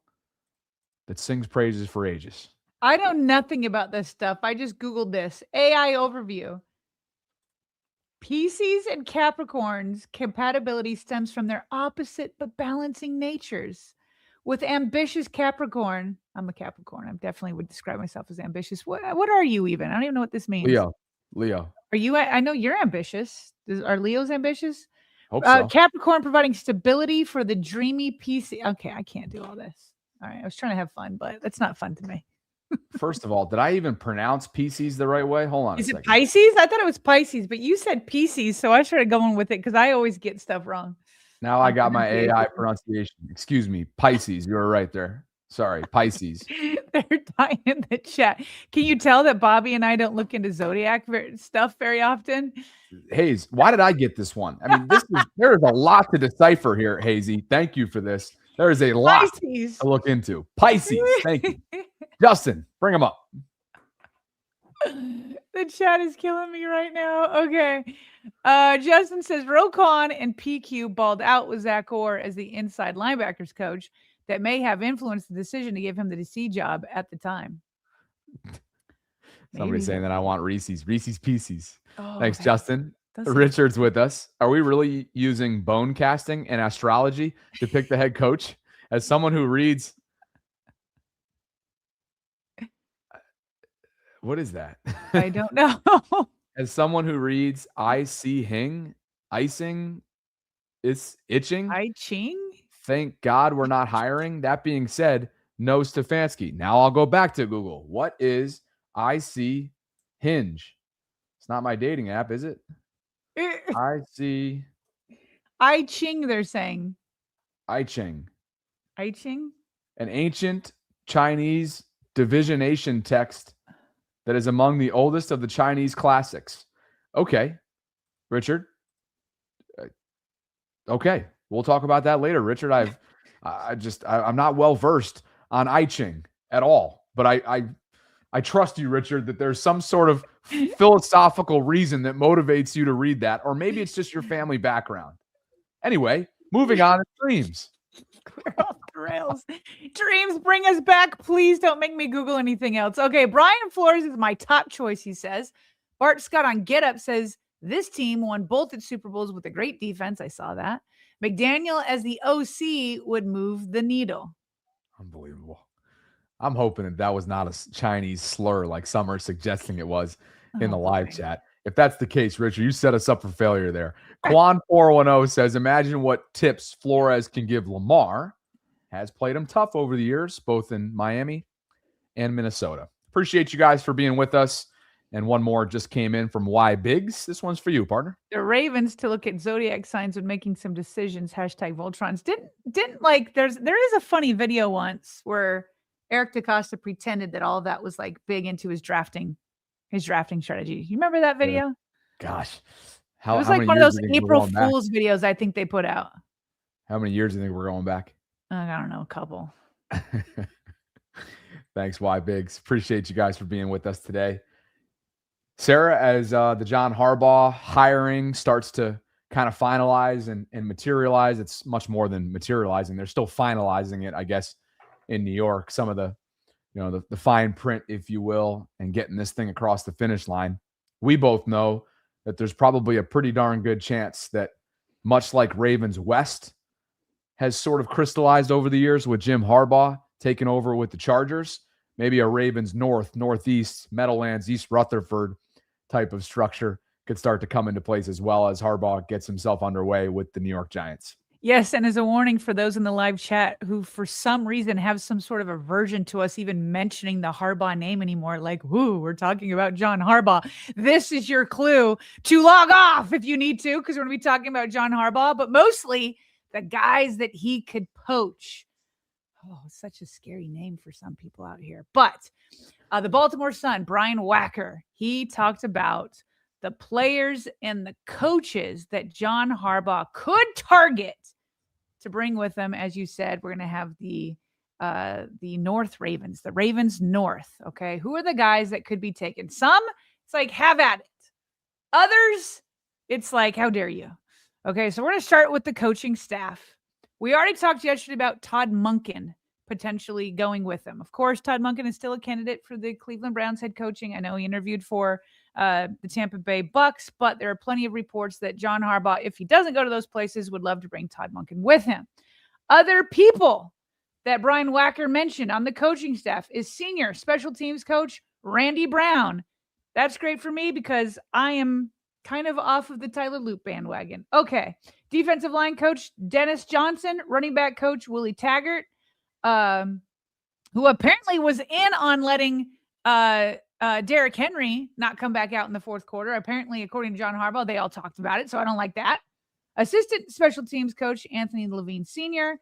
that sings praises for ages. I know nothing about this stuff. I just Googled this. AI overview. Pisces and Capricorns compatibility stems from their opposite but balancing natures. With ambitious Capricorn, I'm a Capricorn. I definitely would describe myself as ambitious. What are you even? I don't even know what this means. Leo. Are you? I know you're ambitious. Are Leos ambitious? Hope so. Capricorn providing stability for the dreamy Pisces. Okay, I can't do all this. All right, I was trying to have fun, but that's not fun to me. First of all, did I even pronounce Pisces the right way? Hold on. Is it Pisces? I thought it was Pisces, but you said Pisces, so I started going with it because I always get stuff wrong. Now I got my AI pronunciation. Excuse me, Pisces. You were right there. Sorry, Pisces. They're dying in the chat. Can you tell that Bobby and I don't look into zodiac stuff very often? Hayes, why did I get this one? I mean, there is a lot to decipher here, Hazy. Thank you for this. There is a lot to look into. Pisces. Thank you. Justin, bring him up. The chat is killing me right now. Okay. Justin says Roquan and PQ balled out with Zach Orr as the inside linebackers coach that may have influenced the decision to give him the DC job at the time. Somebody's saying that I want Reese's Pieces. Oh, thanks, Justin. Richard's with us. Are we really using bone casting and astrology to pick the head coach? As someone who reads, what is that? I don't know. As someone who reads, I see icing is itching. I ching. Thank God we're not hiring. That being said, no Stefanski. Now I'll go back to Google. What is I see Hinge? It's not my dating app, is it? I see. I Ching, they're saying. I Ching. I Ching? An ancient Chinese divisionation text that is among the oldest of the Chinese classics. Okay, Richard. Okay, we'll talk about that later, Richard. I'm not well versed on I Ching at all, but I trust you, Richard, that there's some sort of philosophical reason that motivates you to read that, or maybe it's just your family background. Anyway, moving on to streams. We're off the rails. Dreams, bring us back. Please don't make me Google anything else. Okay, Brian Flores is my top choice, he says. Bart Scott on Get Up says, this team won both its Super Bowls with a great defense. I saw that. McDaniel as the OC would move the needle. Unbelievable. I'm hoping that was not a Chinese slur like some are suggesting it was in the live chat. If that's the case, Richard, you set us up for failure there. Quan410 says, imagine what tips Flores can give Lamar. Has played him tough over the years, both in Miami and Minnesota. Appreciate you guys for being with us. And one more just came in from Y Biggs. This one's for you, partner. The Ravens to look at zodiac signs when making some decisions. Hashtag Voltrons. Didn't like there is a funny video once where Eric DaCosta pretended that all of that was like big into his drafting strategy. You remember that video? Gosh. It was like one of those April Fool's videos I think they put out. How many years do you think we're going back? I don't know, a couple. Thanks, Y Biggs. Appreciate you guys for being with us today. Sarah, as the John Harbaugh hiring starts to kind of finalize and materialize, it's much more than materializing. They're still finalizing it, I guess, in New York. Some of the fine print, if you will, and getting this thing across the finish line. We both know that there's probably a pretty darn good chance that, much like Ravens West has sort of crystallized over the years with Jim Harbaugh taking over with the Chargers, maybe a Ravens North, Northeast, Meadowlands, East Rutherford type of structure could start to come into place as well as Harbaugh gets himself underway with the New York Giants. Yes, and as a warning for those in the live chat who for some reason have some sort of aversion to us even mentioning the Harbaugh name anymore, like, whoo, we're talking about John Harbaugh. This is your clue to log off if you need to, because we're going to be talking about John Harbaugh, but mostly the guys that he could poach. Oh, such a scary name for some people out here. But the Baltimore Sun, Brian Wacker, he talked about the players and the coaches that John Harbaugh could target to bring with them. As you said, we're going to have the North Ravens, the Ravens North. Okay. Who are the guys that could be taken? Some, it's like, have at it. Others, it's like, how dare you? Okay. So we're going to start with the coaching staff. We already talked yesterday about Todd Monken potentially going with them. Of course, Todd Monken is still a candidate for the Cleveland Browns head coaching. I know he interviewed for the Tampa Bay Bucks, but there are plenty of reports that John Harbaugh, if he doesn't go to those places, would love to bring Todd Monken with him. Other people that Brian Wacker mentioned on the coaching staff is senior special teams coach Randy Brown. That's great for me because I am kind of off of the Tyler Loop bandwagon. Okay. Defensive line coach Dennis Johnson, running back coach Willie Taggart, who apparently was in on letting Derrick Henry not come back out in the fourth quarter. Apparently, according to John Harbaugh, they all talked about it, so I don't like that. Assistant special teams coach Anthony Levine Sr.,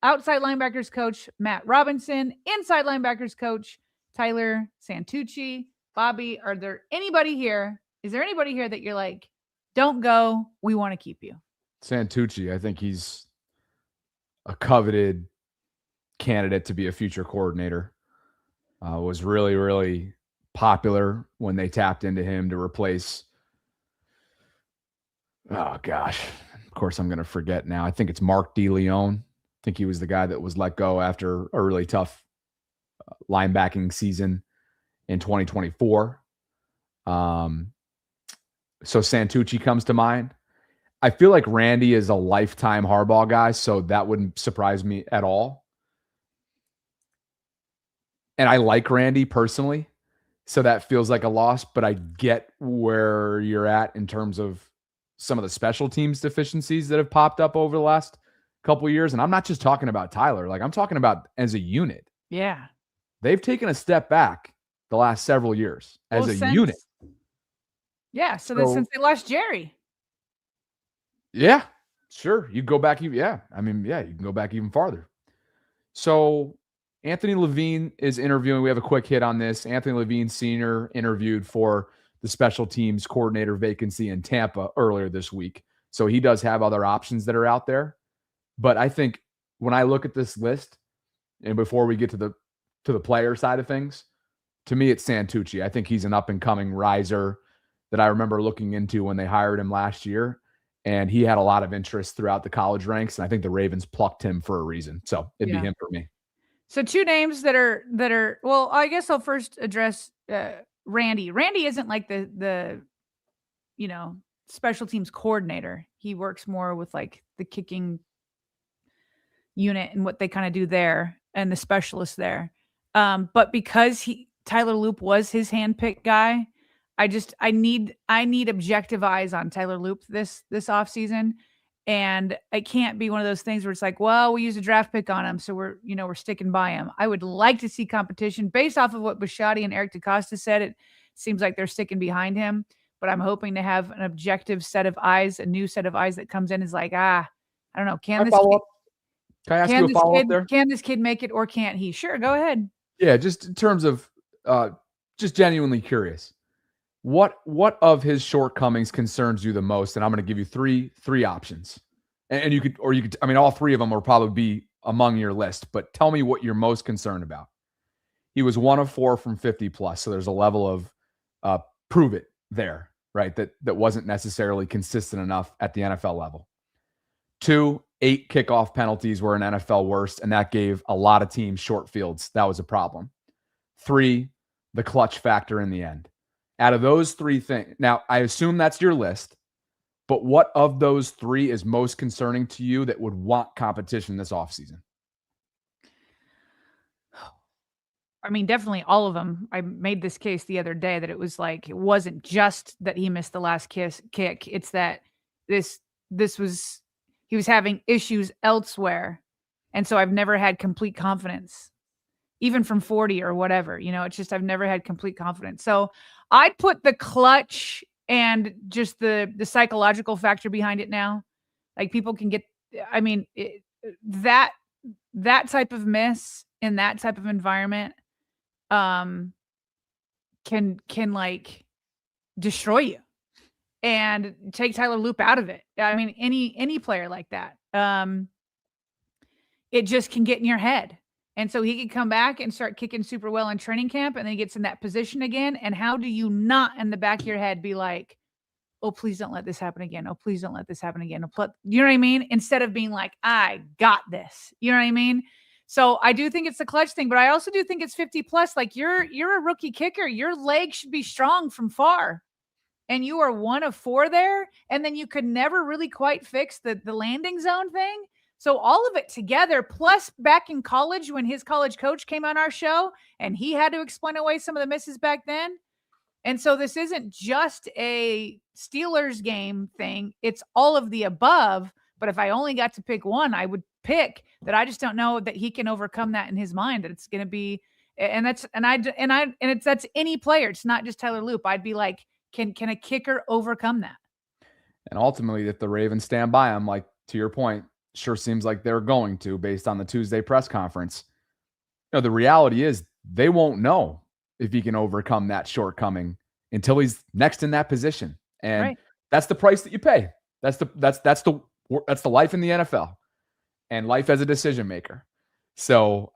outside linebackers coach Matt Robinson, inside linebackers coach Tyler Santucci. Bobby, is there anybody here that you're like, don't go, we want to keep you? Santucci, I think he's a coveted candidate to be a future coordinator. Was really, really popular when they tapped into him to replace. Oh gosh, of course I'm going to forget now. I think it's Mark DeLeon. I think he was the guy that was let go after a really tough linebacking season in 2024. So Santucci comes to mind. I feel like Randy is a lifetime Harbaugh guy, so that wouldn't surprise me at all. And I like Randy personally, so that feels like a loss, but I get where you're at in terms of some of the special teams deficiencies that have popped up over the last couple of years. And I'm not just talking about Tyler. Like, I'm talking about as a unit. Yeah. They've taken a step back the last several years as a unit. Yeah. So since they lost Jerry. Yeah, sure. You go back. Yeah. I mean, yeah, you can go back even farther. So Anthony Levine is interviewing. We have a quick hit on this. Anthony Levine Sr. interviewed for the special teams coordinator vacancy in Tampa earlier this week. So he does have other options that are out there. But I think when I look at this list, and before we get to the player side of things, to me, it's Santucci. I think he's an up-and-coming riser that I remember looking into when they hired him last year. and he had a lot of interest throughout the college ranks, and I think the Ravens plucked him for a reason. So it'd be him for me. So two names that are well, I guess I'll first address Randy. Randy isn't like the special teams coordinator. He works more with like the kicking unit and what they kind of do there and the specialists there. But because Tyler Loop was his handpicked guy, I need objective eyes on Tyler Loop this offseason. And it can't be one of those things where it's like, well, we used a draft pick on him, so we're sticking by him. I would like to see competition based off of what Bisciotti and Eric DeCosta said. It seems like they're sticking behind him, but I'm hoping to have an objective set of eyes, a new set of eyes that comes in is like, I don't know. Can I ask you a follow-up there? Can this kid make it or can't he? Sure, go ahead. Yeah, just in terms of just genuinely curious. What of his shortcomings concerns you the most? And I'm going to give you three options. And you could, I mean, all three of them will probably be among your list, but tell me what you're most concerned about. He was 1 of 4 from 50 plus. So there's a level of prove it there, right? That wasn't necessarily consistent enough at the NFL level. 2, 8 kickoff penalties were an NFL worst, and that gave a lot of teams short fields. That was a problem. 3, the clutch factor in the end. Out of those 3 things, now I assume that's your list, but what of those 3 is most concerning to you that would want competition this offseason? I mean, definitely all of them. I made this case the other day that it was like, it wasn't just that he missed the last kick. It's that he was having issues elsewhere. And so I've never had complete confidence, even from 40 or whatever, it's just, I've never had complete confidence. So I'd put the clutch and just the psychological factor behind it now. Like people can get, I mean, that type of miss in that type of environment can like destroy you and take Tyler Loop out of it. I mean, any player like that, it just can get in your head. And so he could come back and start kicking super well in training camp, and then he gets in that position again. And how do you not in the back of your head be like, oh, please don't let this happen again. Oh, please don't let this happen again. You know what I mean? Instead of being like, I got this. You know what I mean? So I do think it's the clutch thing, but I also do think it's 50 plus. Like you're a rookie kicker. Your leg should be strong from far. And you are 1 of 4 there. And then you could never really quite fix the landing zone thing. So all of it together, plus back in college when his college coach came on our show and he had to explain away some of the misses back then. And so this isn't just a Steelers game thing. It's all of the above. But if I only got to pick one, I would pick that. I just don't know that he can overcome that in his mind, that it's going to be, that's any player. It's not just Tyler Loop. I'd be like, can a kicker overcome that? And ultimately, if the Ravens stand by him, like to your point, sure seems like they're going to, based on the Tuesday press conference. The reality is they won't know if he can overcome that shortcoming until he's next in that position. And That's the price that you pay. That's the life in the NFL and life as a decision maker. So,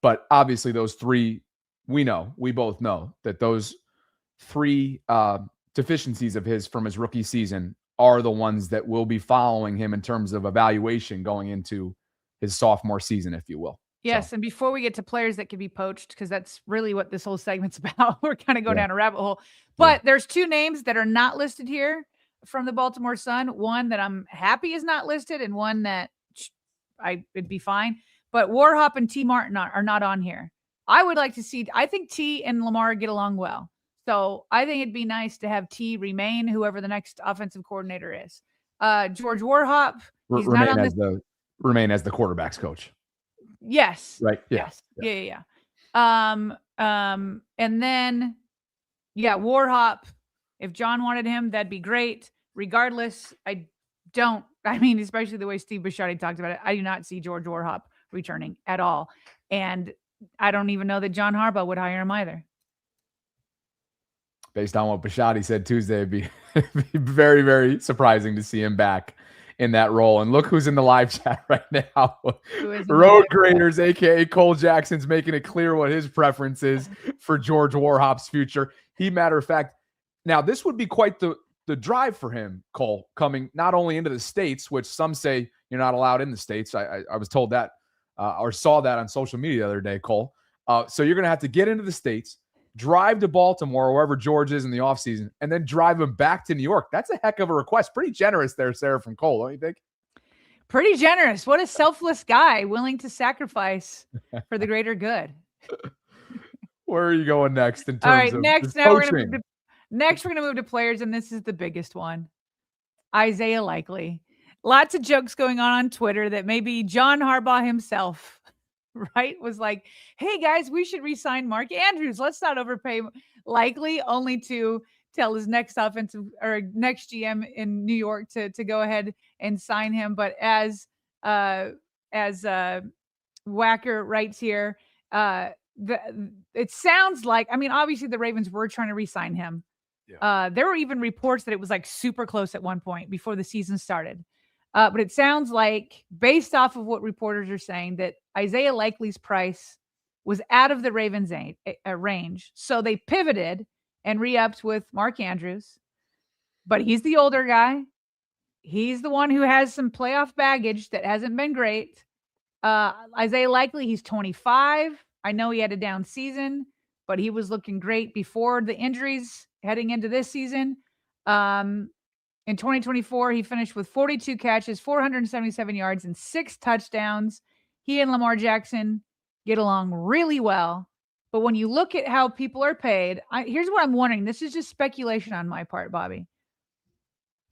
but obviously those 3, we both know that those 3 deficiencies of his from his rookie season are the ones that will be following him in terms of evaluation going into his sophomore season, if you will. Yes. And before we get to players that can be poached, because that's really what this whole segment's about, we're kind of going down a rabbit hole. But there's 2 names that are not listed here from the Baltimore Sun. One that I'm happy is not listed, and one that it'd be fine. But Warhop and T. Martin are not on here. I would like to see, I think T and Lamar get along well. So I think it'd be nice to have T remain, whoever the next offensive coordinator is. George Warhop, he's not on this. Remain as the quarterback's coach. Yes. Right. Yeah. Yes. Yeah. And then, Warhop, if John wanted him, that'd be great. Regardless, especially the way Steve Bisciotti talked about it, I do not see George Warhop returning at all. And I don't even know that John Harbaugh would hire him either. Based on what Bisciotti said Tuesday, it'd be very, very surprising to see him back in that role. And look who's in the live chat right now. Road Graders, a.k.a. Cole Jackson's making it clear what his preference is for George Warhop's future. Matter of fact, now this would be quite the the drive for him, Cole, coming not only into the States, which some say you're not allowed in the States. I was told that or saw that on social media the other day, Cole. So you're going to have to get into the States, drive to Baltimore, wherever George is in the offseason, and then drive him back to New York. That's a heck of a request. Pretty generous there, Sarah, from Cole, don't you think? Pretty generous. What a selfless guy, willing to sacrifice for the greater good. Where are you going next in terms All right, of next we're going to move to players, and this is the biggest one. Isaiah Likely. Lots of jokes going on Twitter that maybe John Harbaugh himself, right, was like, hey, guys, we should re-sign Mark Andrews. Let's not overpay Likely, only to tell his next offensive or next GM in New York to go ahead and sign him. But as Wacker writes here, it sounds like, I mean, obviously the Ravens were trying to re-sign him. Yeah. There were even reports that it was like super close at one point before the season started. But it sounds like, based off of what reporters are saying, that Isaiah Likely's price was out of the Ravens' range. So they pivoted and re-upped with Mark Andrews. But he's the older guy. He's the one who has some playoff baggage that hasn't been great. Isaiah Likely, he's 25. I know he had a down season, but he was looking great before the injuries heading into this season. In 2024, he finished with 42 catches, 477 yards, and 6 touchdowns. He and Lamar Jackson get along really well. But when you look at how people are paid, here's what I'm wondering. This is just speculation on my part, Bobby.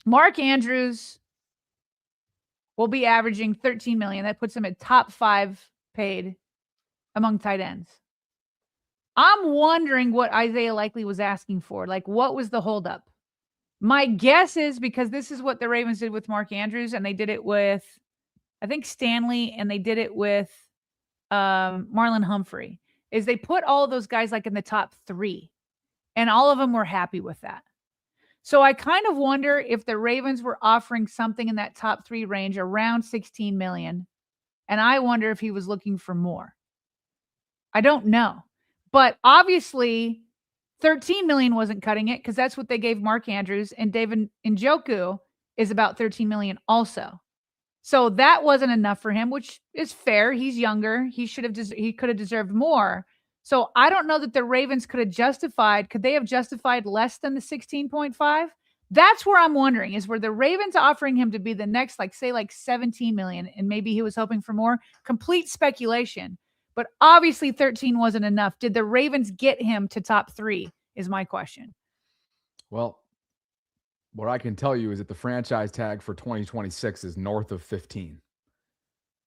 Mark Andrews will be averaging $13 million. That puts him at top 5 paid among tight ends. I'm wondering what Isaiah Likely was asking for. Like, what was the holdup? My guess is because this is what the Ravens did with Mark Andrews, and they did it with, I think, Stanley, and they did it with Marlon Humphrey, is they put all of those guys like in the top 3, and all of them were happy with that. So I kind of wonder if the Ravens were offering something in that top 3 range around $16 million, and I wonder if he was looking for more. I don't know. But obviously, $13 million wasn't cutting it because that's what they gave Mark Andrews, and David Njoku is about $13 million also. So that wasn't enough for him, which is fair. He's younger. He could have deserved more. So I don't know that the Ravens could they have justified less than the 16.5? That's where I'm wondering, is where the Ravens offering him to be the next, like 17 million, and maybe he was hoping for more. Complete speculation. But obviously 13 wasn't enough. Did the Ravens get him to top 3 is my question. Well, what I can tell you is that the franchise tag for 2026 is north of 15.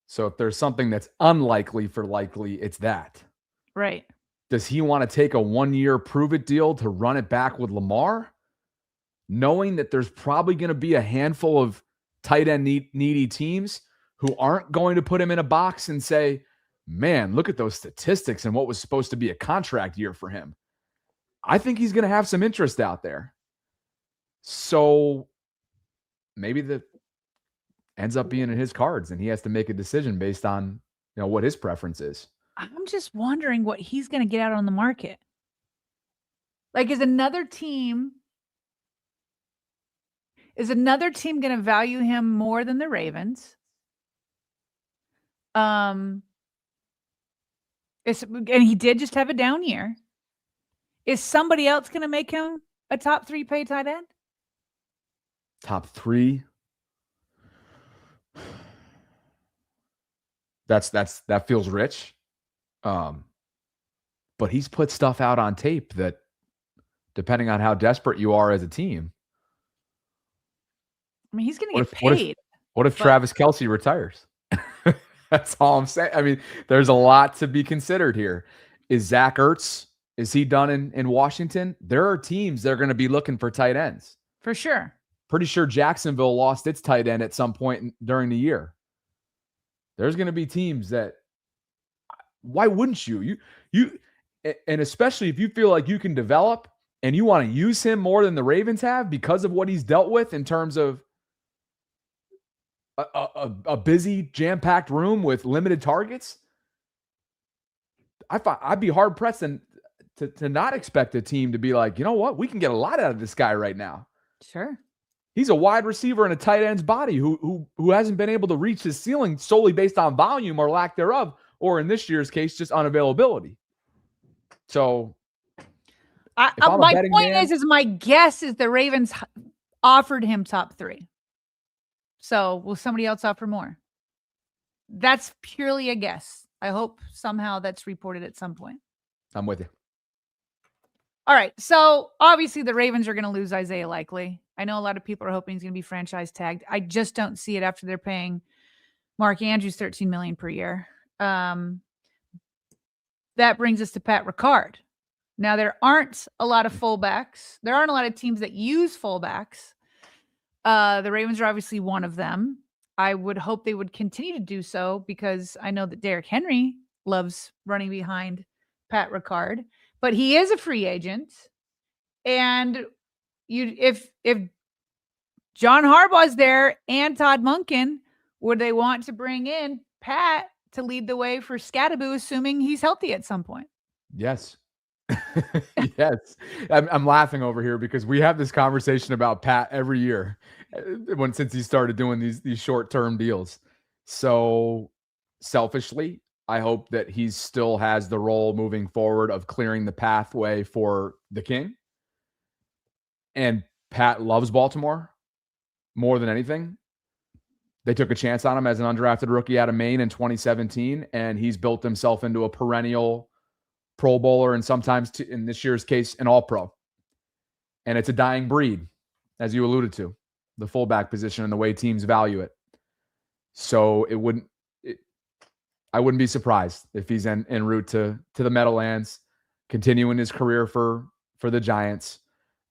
So if there's something that's unlikely for Likely, it's that. Right. Does he want to take a 1-year prove-it deal to run it back with Lamar, knowing that there's probably going to be a handful of tight end needy teams who aren't going to put him in a box and say, man, look at those statistics and what was supposed to be a contract year for him. I think he's going to have some interest out there. So maybe that ends up being in his cards and he has to make a decision based on, what his preference is. I'm just wondering what he's going to get out on the market. Like, is another team going to value him more than the Ravens? And he did just have a down year. Is somebody else going to make him a top 3 paid tight end? Top 3? That feels rich. But he's put stuff out on tape that, depending on how desperate you are as a team. I mean, he's going to get paid. What if Travis Kelce retires? That's all I'm saying. I mean, there's a lot to be considered here. Is Zach Ertz, is he done in Washington? There are teams that are going to be looking for tight ends. For sure. Pretty sure Jacksonville lost its tight end at some point during the year. There's going to be teams that, why wouldn't you? And especially if you feel like you can develop and you want to use him more than the Ravens have because of what he's dealt with in terms of a busy, jam-packed room with limited targets, I'd be hard-pressed to not expect a team to be like, you know what? We can get a lot out of this guy right now. Sure. He's a wide receiver in a tight end's body who hasn't been able to reach his ceiling solely based on volume or lack thereof, or in this year's case, just unavailability. So my point is my guess is the Ravens offered him top 3. So will somebody else offer more? That's purely a guess. I hope somehow that's reported at some point. I'm with you. All right. So obviously the Ravens are going to lose Isaiah Likely. I know a lot of people are hoping he's going to be franchise tagged. I just don't see it after they're paying Mark Andrews $13 million per year. That brings us to Pat Ricard. Now, there aren't a lot of fullbacks. There aren't a lot of teams that use fullbacks. The Ravens are obviously one of them. I would hope they would continue to do so because I know that Derrick Henry loves running behind Pat Ricard, but he is a free agent. And if John Harbaugh's there and Todd Monken, would they want to bring in Pat to lead the way for Scadaboo, assuming he's healthy at some point? Yes. Yes. I'm laughing over here because we have this conversation about Pat every year since he started doing these short-term deals. So selfishly, I hope that he still has the role moving forward of clearing the pathway for the King. And Pat loves Baltimore more than anything. They took a chance on him as an undrafted rookie out of Maine in 2017, and he's built himself into a perennial Pro Bowler and sometimes, in this year's case, an All-Pro. And it's a dying breed, as you alluded to, the fullback position and the way teams value it. So I wouldn't be surprised if he's en route to the Meadowlands, continuing his career for the Giants.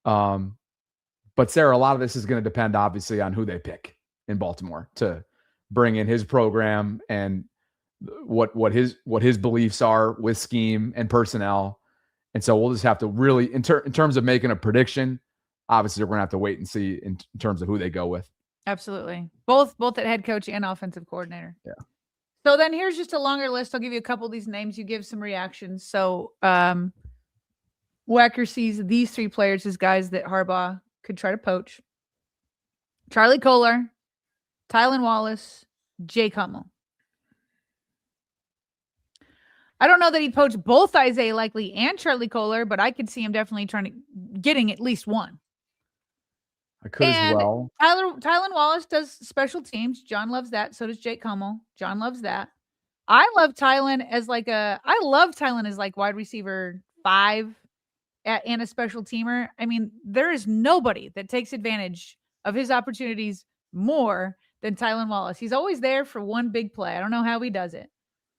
But Sarah, a lot of this is going to depend, obviously, on who they pick in Baltimore to bring in his program and what his beliefs are with scheme and personnel. And so we'll just have to really, in terms of making a prediction, obviously we're going to have to wait and see in terms of who they go with. Absolutely. Both at head coach and offensive coordinator. Yeah. So then here's just a longer list. I'll give you a couple of these names. You give some reactions. So Wecker sees these 3 players as guys that Harbaugh could try to poach. Charlie Kolar, Tylan Wallace, Jake Hummel. I don't know that he'd poach both Isaiah Likely and Charlie Kolar, but I could see him definitely getting at least one. I could as well. Tylan Wallace does special teams. John loves that. So does Jake Hummel. John loves that. I love Tylan as like wide receiver 5 and a special teamer. I mean, there is nobody that takes advantage of his opportunities more than Tylan Wallace. He's always there for one big play. I don't know how he does it.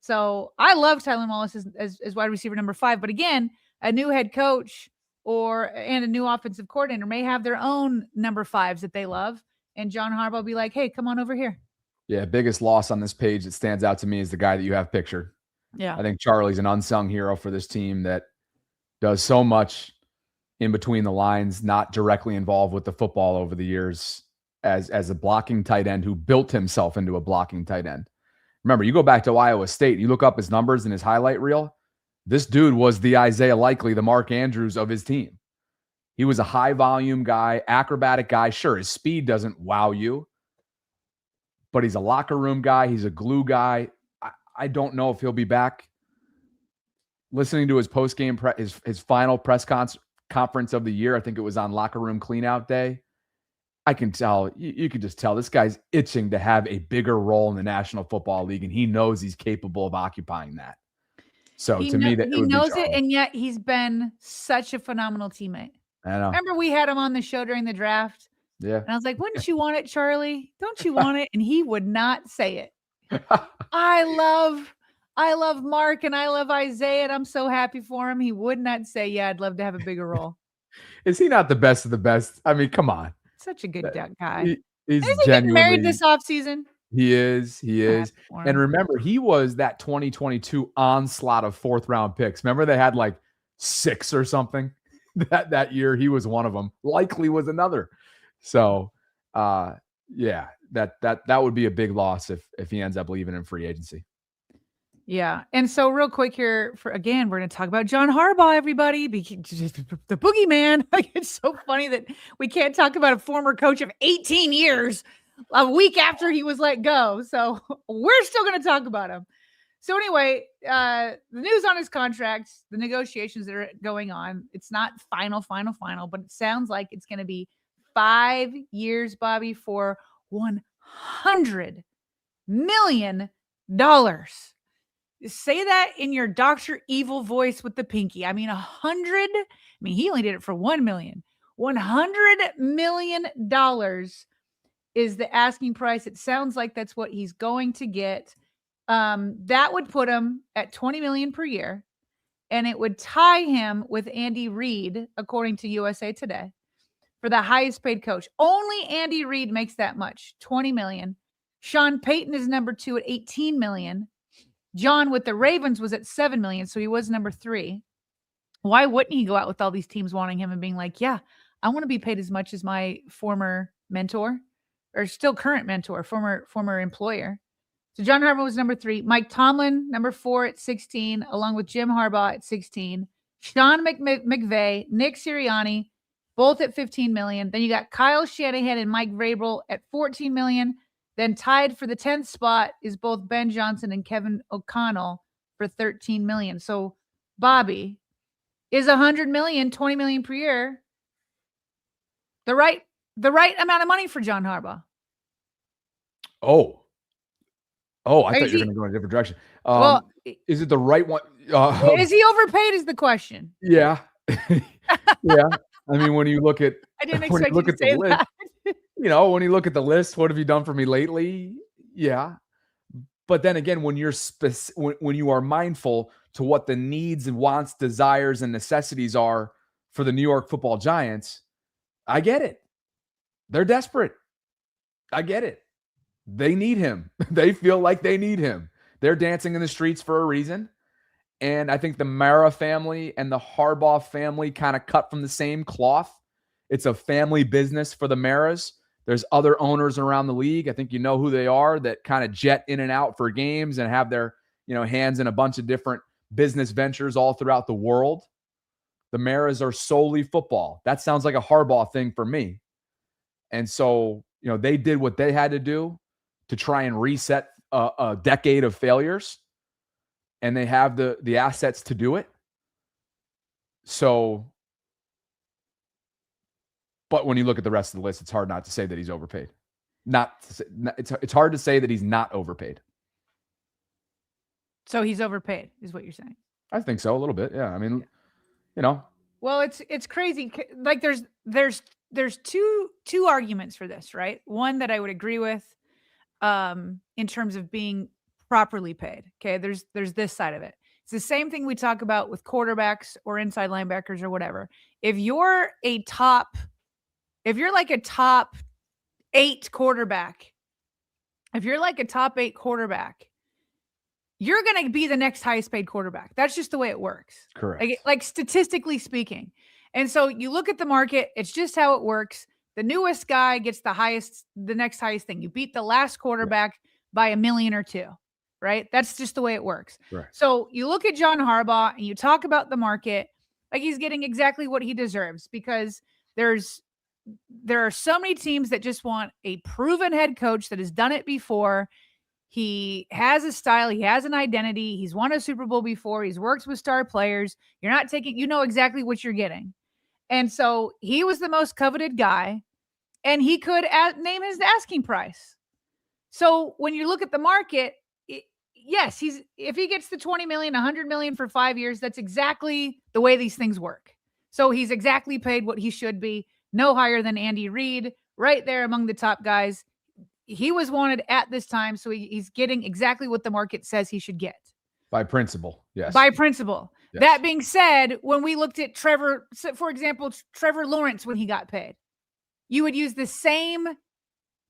So I love Tylan Wallace as wide receiver number 5. But again, a new head coach and a new offensive coordinator may have their own number 5s that they love. And John Harbaugh will be like, hey, come on over here. Yeah, biggest loss on this page that stands out to me is the guy that you have pictured. Yeah. I think Charlie's an unsung hero for this team that does so much in between the lines, not directly involved with the football over the years as a blocking tight end who built himself into a blocking tight end. Remember, you go back to Iowa State, you look up his numbers in his highlight reel. This dude was the Isaiah Likely, the Mark Andrews of his team. He was a high volume guy, acrobatic guy. Sure, his speed doesn't wow you, but he's a locker room guy. He's a glue guy. I don't know if he'll be back. Listening to his post-game, his final press conference of the year, I think it was on locker room cleanout day. I can tell, you can just tell this guy's itching to have a bigger role in the National Football League, and he knows he's capable of occupying that. So to me, that he knows it, and yet he's been such a phenomenal teammate. I know. Remember, we had him on the show during the draft. Yeah. And I was like, wouldn't you want it, Charlie? Don't you want it? And he would not say it. I love Mark and I love Isaiah, and I'm so happy for him. He would not say, yeah, I'd love to have a bigger role. Is he not the best of the best? I mean, come on. Such a good guy. He's genuinely married this offseason. He is. And remember, he was that 2022 onslaught of 4th-round picks. Remember they had like 6 or something that year. He was one of them. Likely was another. So, yeah, that would be a big loss if he ends up leaving in free agency. Yeah. And so real quick here we're going to talk about John Harbaugh, everybody, the boogeyman. Like, it's so funny that we can't talk about a former coach of 18 years a week after he was let go. So we're still going to talk about him. So anyway, the news on his contract, the negotiations that are going on, it's not final, but it sounds like it's going to be 5 years, Bobby, for $100 million. Say that in your Dr. Evil voice with the pinky. I mean, 100. I mean, he only did it for 1 million. $100 million is the asking price. It sounds like that's what he's going to get. That would put him at 20 million per year, and it would tie him with Andy Reid, according to USA Today, for the highest paid coach. Only Andy Reid makes that much, 20 million. Sean Payton is number 2 at 18 million. John with the Ravens was at 7 million, so he was number 3. Why wouldn't he go out with all these teams wanting him and being like, yeah, I want to be paid as much as my former mentor, or still current mentor, former employer. So John Harbaugh was number 3. Mike Tomlin, number 4 at 16, along with Jim Harbaugh at 16. Sean McVay, Nick Sirianni, both at 15 million. Then you got Kyle Shanahan and Mike Vrabel at 14 million. Then tied for the 10th spot is both Ben Johnson and Kevin O'Connell for 13 million. So, Bobby, is 100 million, 20 million per year the right amount of money for John Harbaugh? Oh, I thought you were going to go in a different direction. Well, is it the right one? Is he overpaid is the question. Yeah. Yeah. I mean, when you look at I didn't expect you to say that. When you look at the list, what have you done for me lately? Yeah. But then again, when you're when you are mindful to what the needs and wants, desires, and necessities are for the New York Football Giants, I get it. They're desperate. I get it. They need him. They feel like they need him. They're dancing in the streets for a reason. And I think the Mara family and the Harbaugh family kind of cut from the same cloth. It's a family business for the Maras. There's other owners around the league. I think you know who they are that kind of jet in and out for games and have their, hands in a bunch of different business ventures all throughout the world. The Maras are solely football. That sounds like a Harbaugh thing for me. And so, they did what they had to do to try and reset a decade of failures. And they have the assets to do it. So, but when you look at the rest of the list, it's hard not to say that he's overpaid. It's hard to say that he's not overpaid. So he's overpaid, is what you're saying? I think so, a little bit. Yeah, I mean, Well, it's crazy. Like there's two arguments for this, right? One that I would agree with, in terms of being properly paid. Okay. There's this side of it. It's the same thing we talk about with quarterbacks or inside linebackers or whatever. If you're like a top 8 quarterback, you're going to be the next highest paid quarterback. That's just the way it works. Correct. Like statistically speaking. And so you look at the market, it's just how it works. The newest guy gets the next highest thing. You beat the last quarterback by $1 million or $2 million. Right? That's just the way it works. Right. So you look at John Harbaugh and you talk about the market, like he's getting exactly what he deserves, because there are so many teams that just want a proven head coach that has done it before. He has a style. He has an identity. He's won a Super Bowl before. He's worked with star players. You're not taking, exactly what you're getting. And so he was the most coveted guy, and he could name his asking price. So when you look at the market, yes, if he gets the 20 million, 100 million for 5 years, that's exactly the way these things work. So he's exactly paid what he should be, no higher than Andy Reid, right there among the top guys. He was wanted at this time, so he's getting exactly what the market says he should get. By principle, yes. By principle. Yes. That being said, when we looked at Trevor Lawrence when he got paid, you would use the same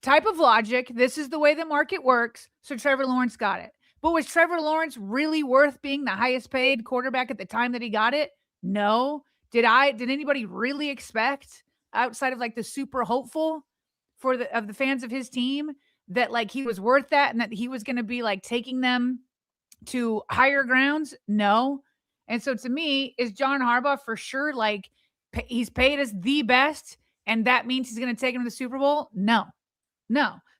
type of logic. This is the way the market works, so Trevor Lawrence got it. But was Trevor Lawrence really worth being the highest paid quarterback at the time that he got it? No. Did anybody really expect, outside of like the super hopeful of the fans of his team, that like he was worth that and that he was going to be like taking them to higher grounds? No. And so to me, is John Harbaugh for sure like he's paid as the best and that means he's going to take him to the Super Bowl? No.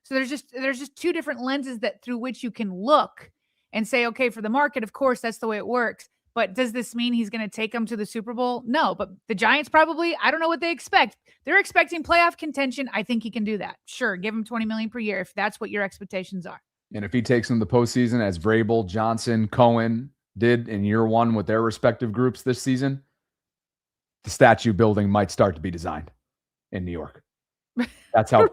So there's just two different lenses that through which you can look and say, okay, for the market, of course, that's the way it works. But does this mean he's going to take them to the Super Bowl? No, but the Giants probably, I don't know what they expect. They're expecting playoff contention. I think he can do that. Sure, give him $20 million per year if that's what your expectations are. And if he takes them to the postseason as Vrabel, Johnson, Cohen did in year one with their respective groups this season, the statue building might start to be designed in New York. That's how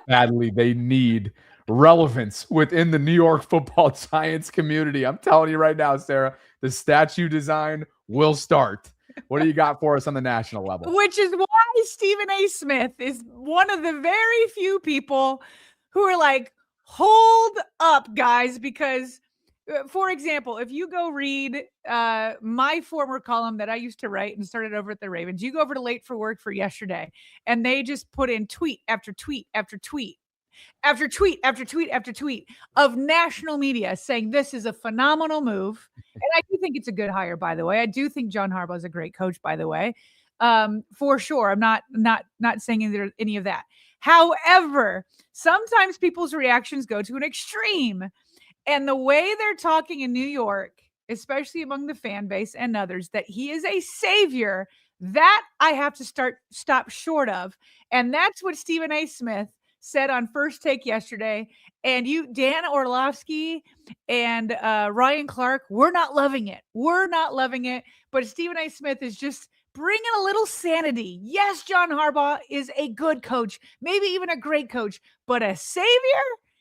badly they need relevance within the New York Football Giants community. I'm telling you right now, Sarah, the statue design will start. What do you got for us on the national level? Which is why Stephen A. Smith is one of the very few people who are like, hold up, guys, because for example, if you go read my former column that I used to write and started over at the Ravens, you go over to Late for Work for yesterday, and they just put in tweet after tweet after tweet after tweet after tweet after tweet of national media saying this is a phenomenal move. And I do think it's a good hire, by the way. I do think John Harbaugh is a great coach, by the way, for sure. I'm not saying any of that. However, sometimes people's reactions go to an extreme. And the way they're talking in New York, especially among the fan base and others, that he is a savior, that I have to stop short of. And that's what Stephen A. Smith said on First Take yesterday. And Dan Orlovsky and Ryan Clark, we're not loving it. But Stephen A. Smith is just bringing a little sanity. Yes, John Harbaugh is a good coach, maybe even a great coach, but a savior?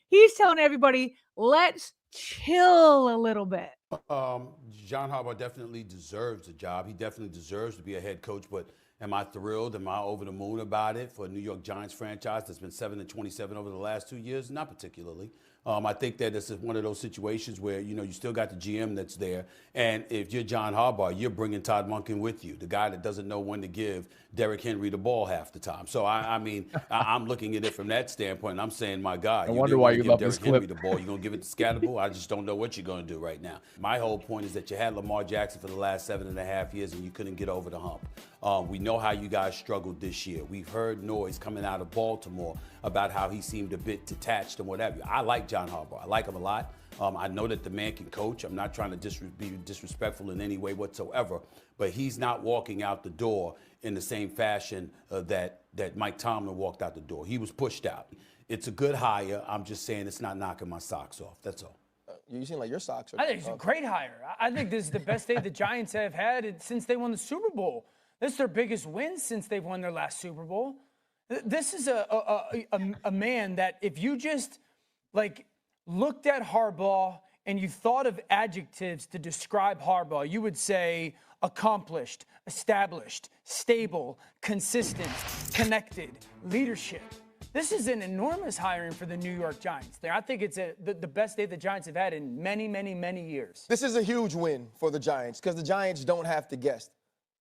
He's telling everybody, let's chill a little bit. John Harbaugh definitely deserves a job. He definitely deserves to be a head coach, but am I thrilled? Am I over the moon about it for a New York Giants franchise that's been 7-27 over the last 2 years? Not particularly. I think that this is one of those situations where, you still got the GM that's there. And if you're John Harbaugh, you're bringing Todd Monken with you, the guy that doesn't know when to give Derrick Henry the ball half the time. So, I'm looking at it from that standpoint. And I'm saying, my God, I wonder why you love this clip. Henry the ball. You're going to give it to Scatterable? I just don't know what you're going to do right now. My whole point is that you had Lamar Jackson for the last 7.5 years and you couldn't get over the hump. We know how you guys struggled this year. We've heard noise coming out of Baltimore about how he seemed a bit detached and whatever. I like John Harbaugh. I like him a lot. I know that the man can coach. I'm not trying to be disrespectful in any way whatsoever, but he's not walking out the door in the same fashion that Mike Tomlin walked out the door. He was pushed out. It's a good hire. I'm just saying it's not knocking my socks off. That's all. You seem like your socks are. I think it's a great hire. I think this is the best day the Giants have had since they won the Super Bowl. This is their biggest win since they've won their last Super Bowl. This is a man that if you just looked at Harbaugh and you thought of adjectives to describe Harbaugh, you would say accomplished, established, stable, consistent, connected, leadership. This is an enormous hiring for the New York Giants. I think it's the best day the Giants have had in many, many, many years. This is a huge win for the Giants because the Giants don't have to guess.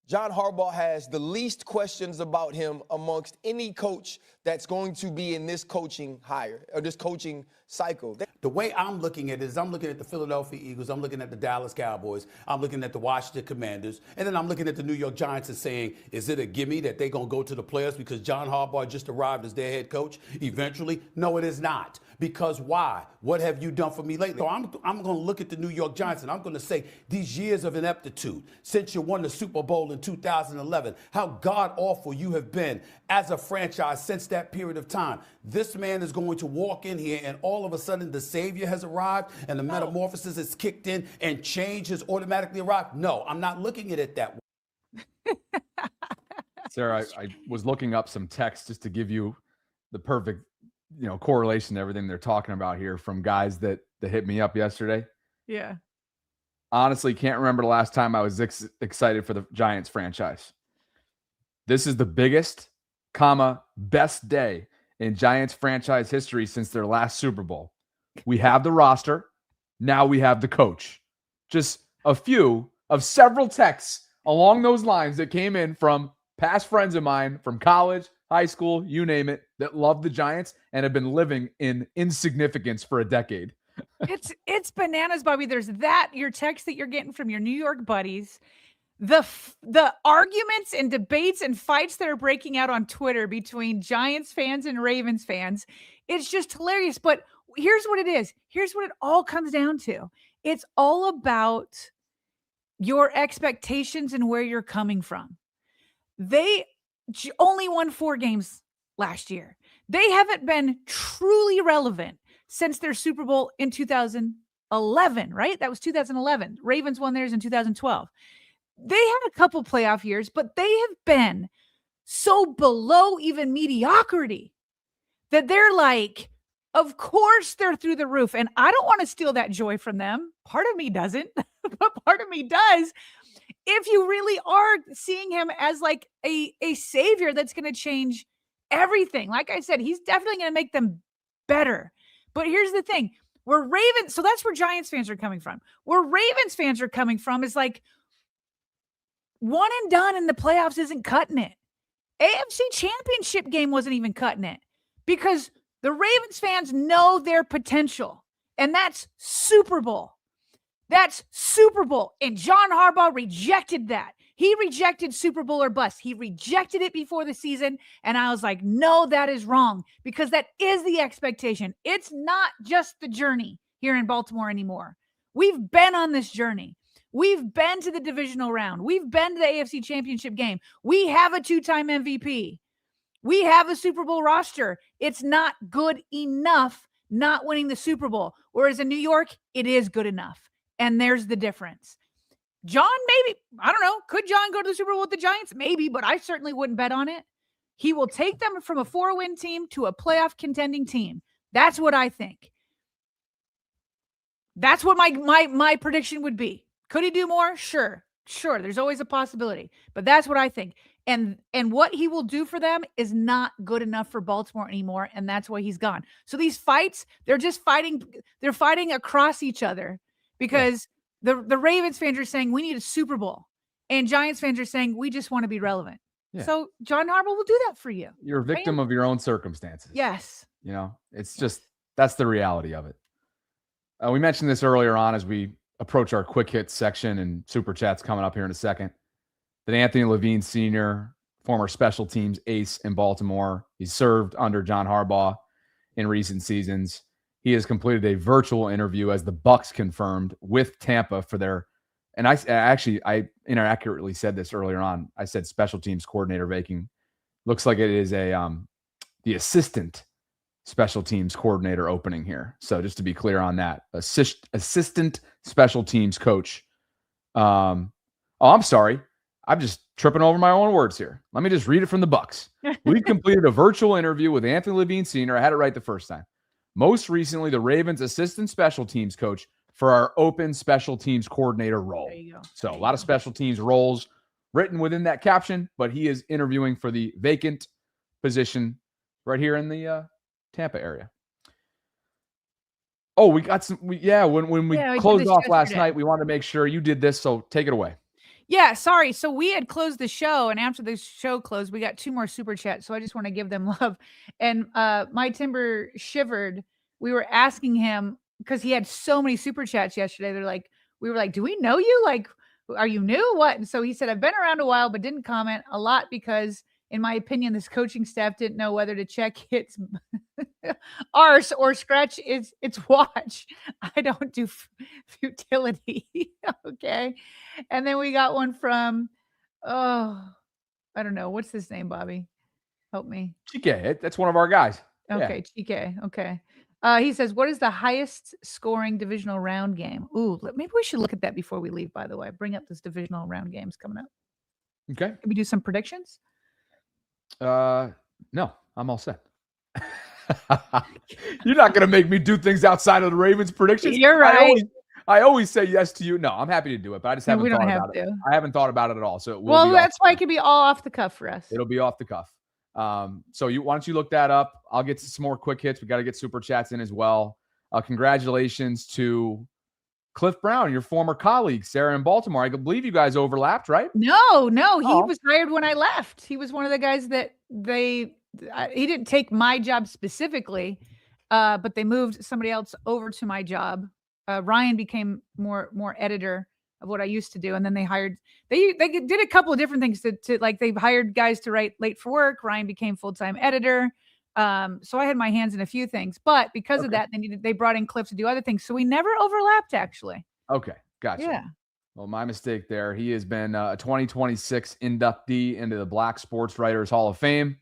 John Harbaugh has the least questions about him amongst any coach that's going to be in this coaching hire or this coaching cycle. The way I'm looking at it is I'm looking at the Philadelphia Eagles, I'm looking at the Dallas Cowboys, I'm looking at the Washington Commanders, and then I'm looking at the New York Giants and saying, is it a gimme that they're going to go to the playoffs because John Harbaugh just arrived as their head coach eventually? No, it is not. Because why? What have you done for me lately? So I'm going to look at the New York Giants and I'm going to say these years of ineptitude, since you won the Super Bowl in 2011, how god-awful you have been as a franchise since that period of time. This man is going to walk in here and all of a sudden the savior has arrived and the metamorphosis is kicked in and change has automatically arrived. No, I'm not looking at it that way. Sarah, I was looking up some text just to give you the perfect correlation to everything they're talking about here from guys that hit me up yesterday. Yeah. Honestly, can't remember the last time I was excited for the Giants franchise. This is the biggest, best day in Giants franchise history since their last Super Bowl. We have the roster. Now we have the coach. Just a few of several texts along those lines that came in from past friends of mine from college, high school, you name it, that love the Giants and have been living in insignificance for a decade. It's bananas, Bobby. There's that, your text that you're getting from your New York buddies, the arguments and debates and fights that are breaking out on Twitter between Giants fans and Ravens fans. It's just hilarious. But here's what it is. Here's what it all comes down to. It's all about your expectations and where you're coming from. They only won 4 games last year. They haven't been truly relevant since their Super Bowl in 2011, right? That was 2011. Ravens won theirs in 2012. They had a couple playoff years, but they have been so below even mediocrity that they're like, of course they're through the roof. And I don't want to steal that joy from them. Part of me doesn't, but part of me does. If you really are seeing him as like a savior that's going to change everything. Like I said, he's definitely going to make them better. But here's the thing. Where Ravens, so that's where Giants fans are coming from. Where Ravens fans are coming from is like, one and done in the playoffs isn't cutting it. AFC Championship game wasn't even cutting it because the Ravens fans know their potential, and that's Super Bowl. That's Super Bowl, and John Harbaugh rejected that. He rejected Super Bowl or bust. He rejected it before the season, and I was like, no, that is wrong because that is the expectation. It's not just the journey here in Baltimore anymore. We've been on this journey. We've been to the divisional round. We've been to the AFC Championship game. We have a 2-time MVP. We have a Super Bowl roster. It's not good enough not winning the Super Bowl. Whereas in New York, it is good enough. And there's the difference. John, maybe, I don't know. Could John go to the Super Bowl with the Giants? Maybe, but I certainly wouldn't bet on it. He will take them from a 4-win team to a playoff contending team. That's what I think. That's what my prediction would be. Could he do more? Sure. There's always a possibility, but that's what I think. And what he will do for them is not good enough for Baltimore anymore. And that's why he's gone. So these fights, they're just fighting. They're fighting across each other because the Ravens fans are saying we need a Super Bowl and Giants fans are saying we just want to be relevant. Yeah. So John Harbaugh will do that for you. You're a victim of your own circumstances. Yes. You know, it's just, that's the reality of it. We mentioned this earlier on as we approach our quick hits section and super chats coming up here in a second, that Anthony Levine Sr., former special teams ace in Baltimore, he's served under John Harbaugh in recent seasons. He has completed a virtual interview, as the Bucs confirmed, with Tampa for their, and I inaccurately said this earlier on. I said special teams coordinator vacant. Looks like it is the assistant special teams coordinator opening here. So just to be clear on that, assistant special teams coach. I'm sorry. I'm just tripping over my own words here. Let me just read it from the Bucs. We've completed a virtual interview with Anthony Levine Sr. I had it right the first time. Most recently, the Ravens assistant special teams coach for our open special teams coordinator role. There you go. So a lot of special teams roles written within that caption, but he is interviewing for the vacant position right here in the Tampa area. Oh, we got some. When we closed off last night, we wanted to make sure you did this. So take it away. Yeah, sorry. So we had closed the show, and after the show closed, we got 2 more super chats. So I just want to give them love. And my Timber shivered. We were asking him because he had so many super chats yesterday. We were like, do we know you? Like, are you new? What? And so he said, I've been around a while, but didn't comment a lot because, in my opinion, this coaching staff didn't know whether to check its arse or scratch its watch. I don't do futility. Okay. And then we got one from, I don't know. What's his name, Bobby? Help me. Chike. That's one of our guys. Okay. Yeah. Chike. Okay. He says, what is the highest scoring divisional round game? Ooh, maybe we should look at that before we leave, by the way. Bring up this divisional round games coming up. Okay. Can we do some predictions? No, I'm all set. You're not going to make me do things outside of the Ravens predictions. You're right. I always say yes to you. No, I'm happy to do it, but I just haven't thought about it. I haven't thought about it at all. So that's why it can be all off the cuff for us. It'll be off the cuff. So why don't you look that up? I'll get some more quick hits. We got to get super chats in as well. Congratulations to Cliff Brown, your former colleague, Sarah in Baltimore. I believe you guys overlapped, right? No, he was hired when I left. He was one of the guys that he didn't take my job specifically. but they moved somebody else over to my job. Ryan became more editor of what I used to do, and then they did a couple of different things to like they hired guys to write late for work. Ryan became full-time editor. So I had my hands in a few things, but because of that, they brought in Cliff to do other things. So we never overlapped, actually. Okay, gotcha. Yeah. Well, my mistake there. He has been a 2026 inductee into the Black Sports Writers Hall of Fame.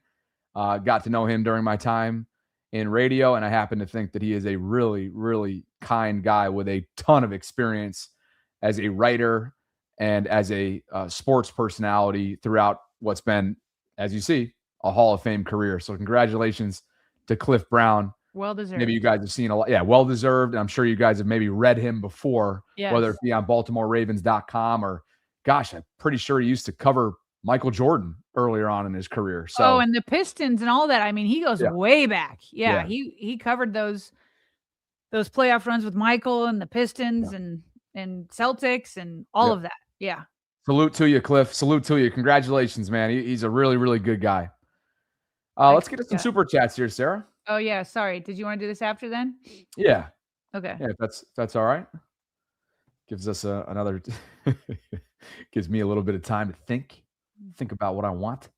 Got to know him during my time in radio, and I happen to think that he is a really, really kind guy with a ton of experience as a writer and as a sports personality throughout what's been, as you see, a Hall of Fame career. So congratulations to Cliff Brown. Well-deserved. Maybe you guys have seen a lot. Yeah, well-deserved. And I'm sure you guys have maybe read him before, whether it be on BaltimoreRavens.com or, gosh, I'm pretty sure he used to cover Michael Jordan earlier on in his career. So, and the Pistons and all that. I mean, he goes way back. Yeah. He covered those playoff runs with Michael and the Pistons and Celtics and all of that. Yeah. Salute to you, Cliff. Salute to you. Congratulations, man. He's a really, really good guy. Let's get to some super chats here, Sarah. Oh, yeah. Sorry. Did you want to do this after then? Yeah. Okay. Yeah, that's all right. Gives us another gives me a little bit of time to think about what I want.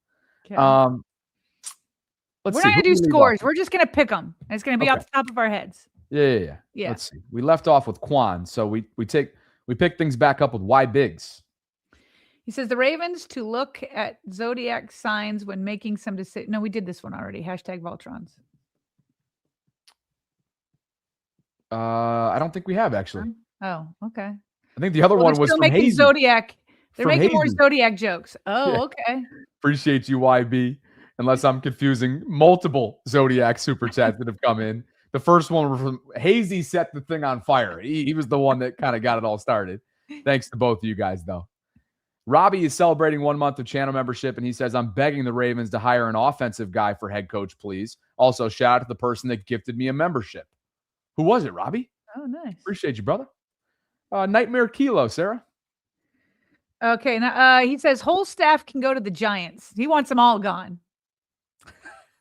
Okay. We're not going to do scores. We're just going to pick them. And it's going to be off the top of our heads. Yeah. Let's see. We left off with Quan, so we pick things back up with Y Biggs. He says the Ravens to look at zodiac signs when making some decisions. No, we did this one already. Hashtag VAULTRONs. I don't think we have actually. Oh, okay. I think the other one was from Hazy. Zodiac. They're from making more Hazy. Zodiac jokes. Oh, okay. Appreciate you, YB. Unless I'm confusing multiple Zodiac super chats that have come in. The first one was from Hazy, set the thing on fire. He was the one that kind of got it all started. Thanks to both of you guys, though. Robbie is celebrating 1 month of channel membership, and he says, I'm begging the Ravens to hire an offensive guy for head coach, please. Also, shout out to the person that gifted me a membership. Who was it, Robbie? Oh, nice. Appreciate you, brother. Nightmare Kilo, Sarah. Okay. Now, he says whole staff can go to the Giants. He wants them all gone.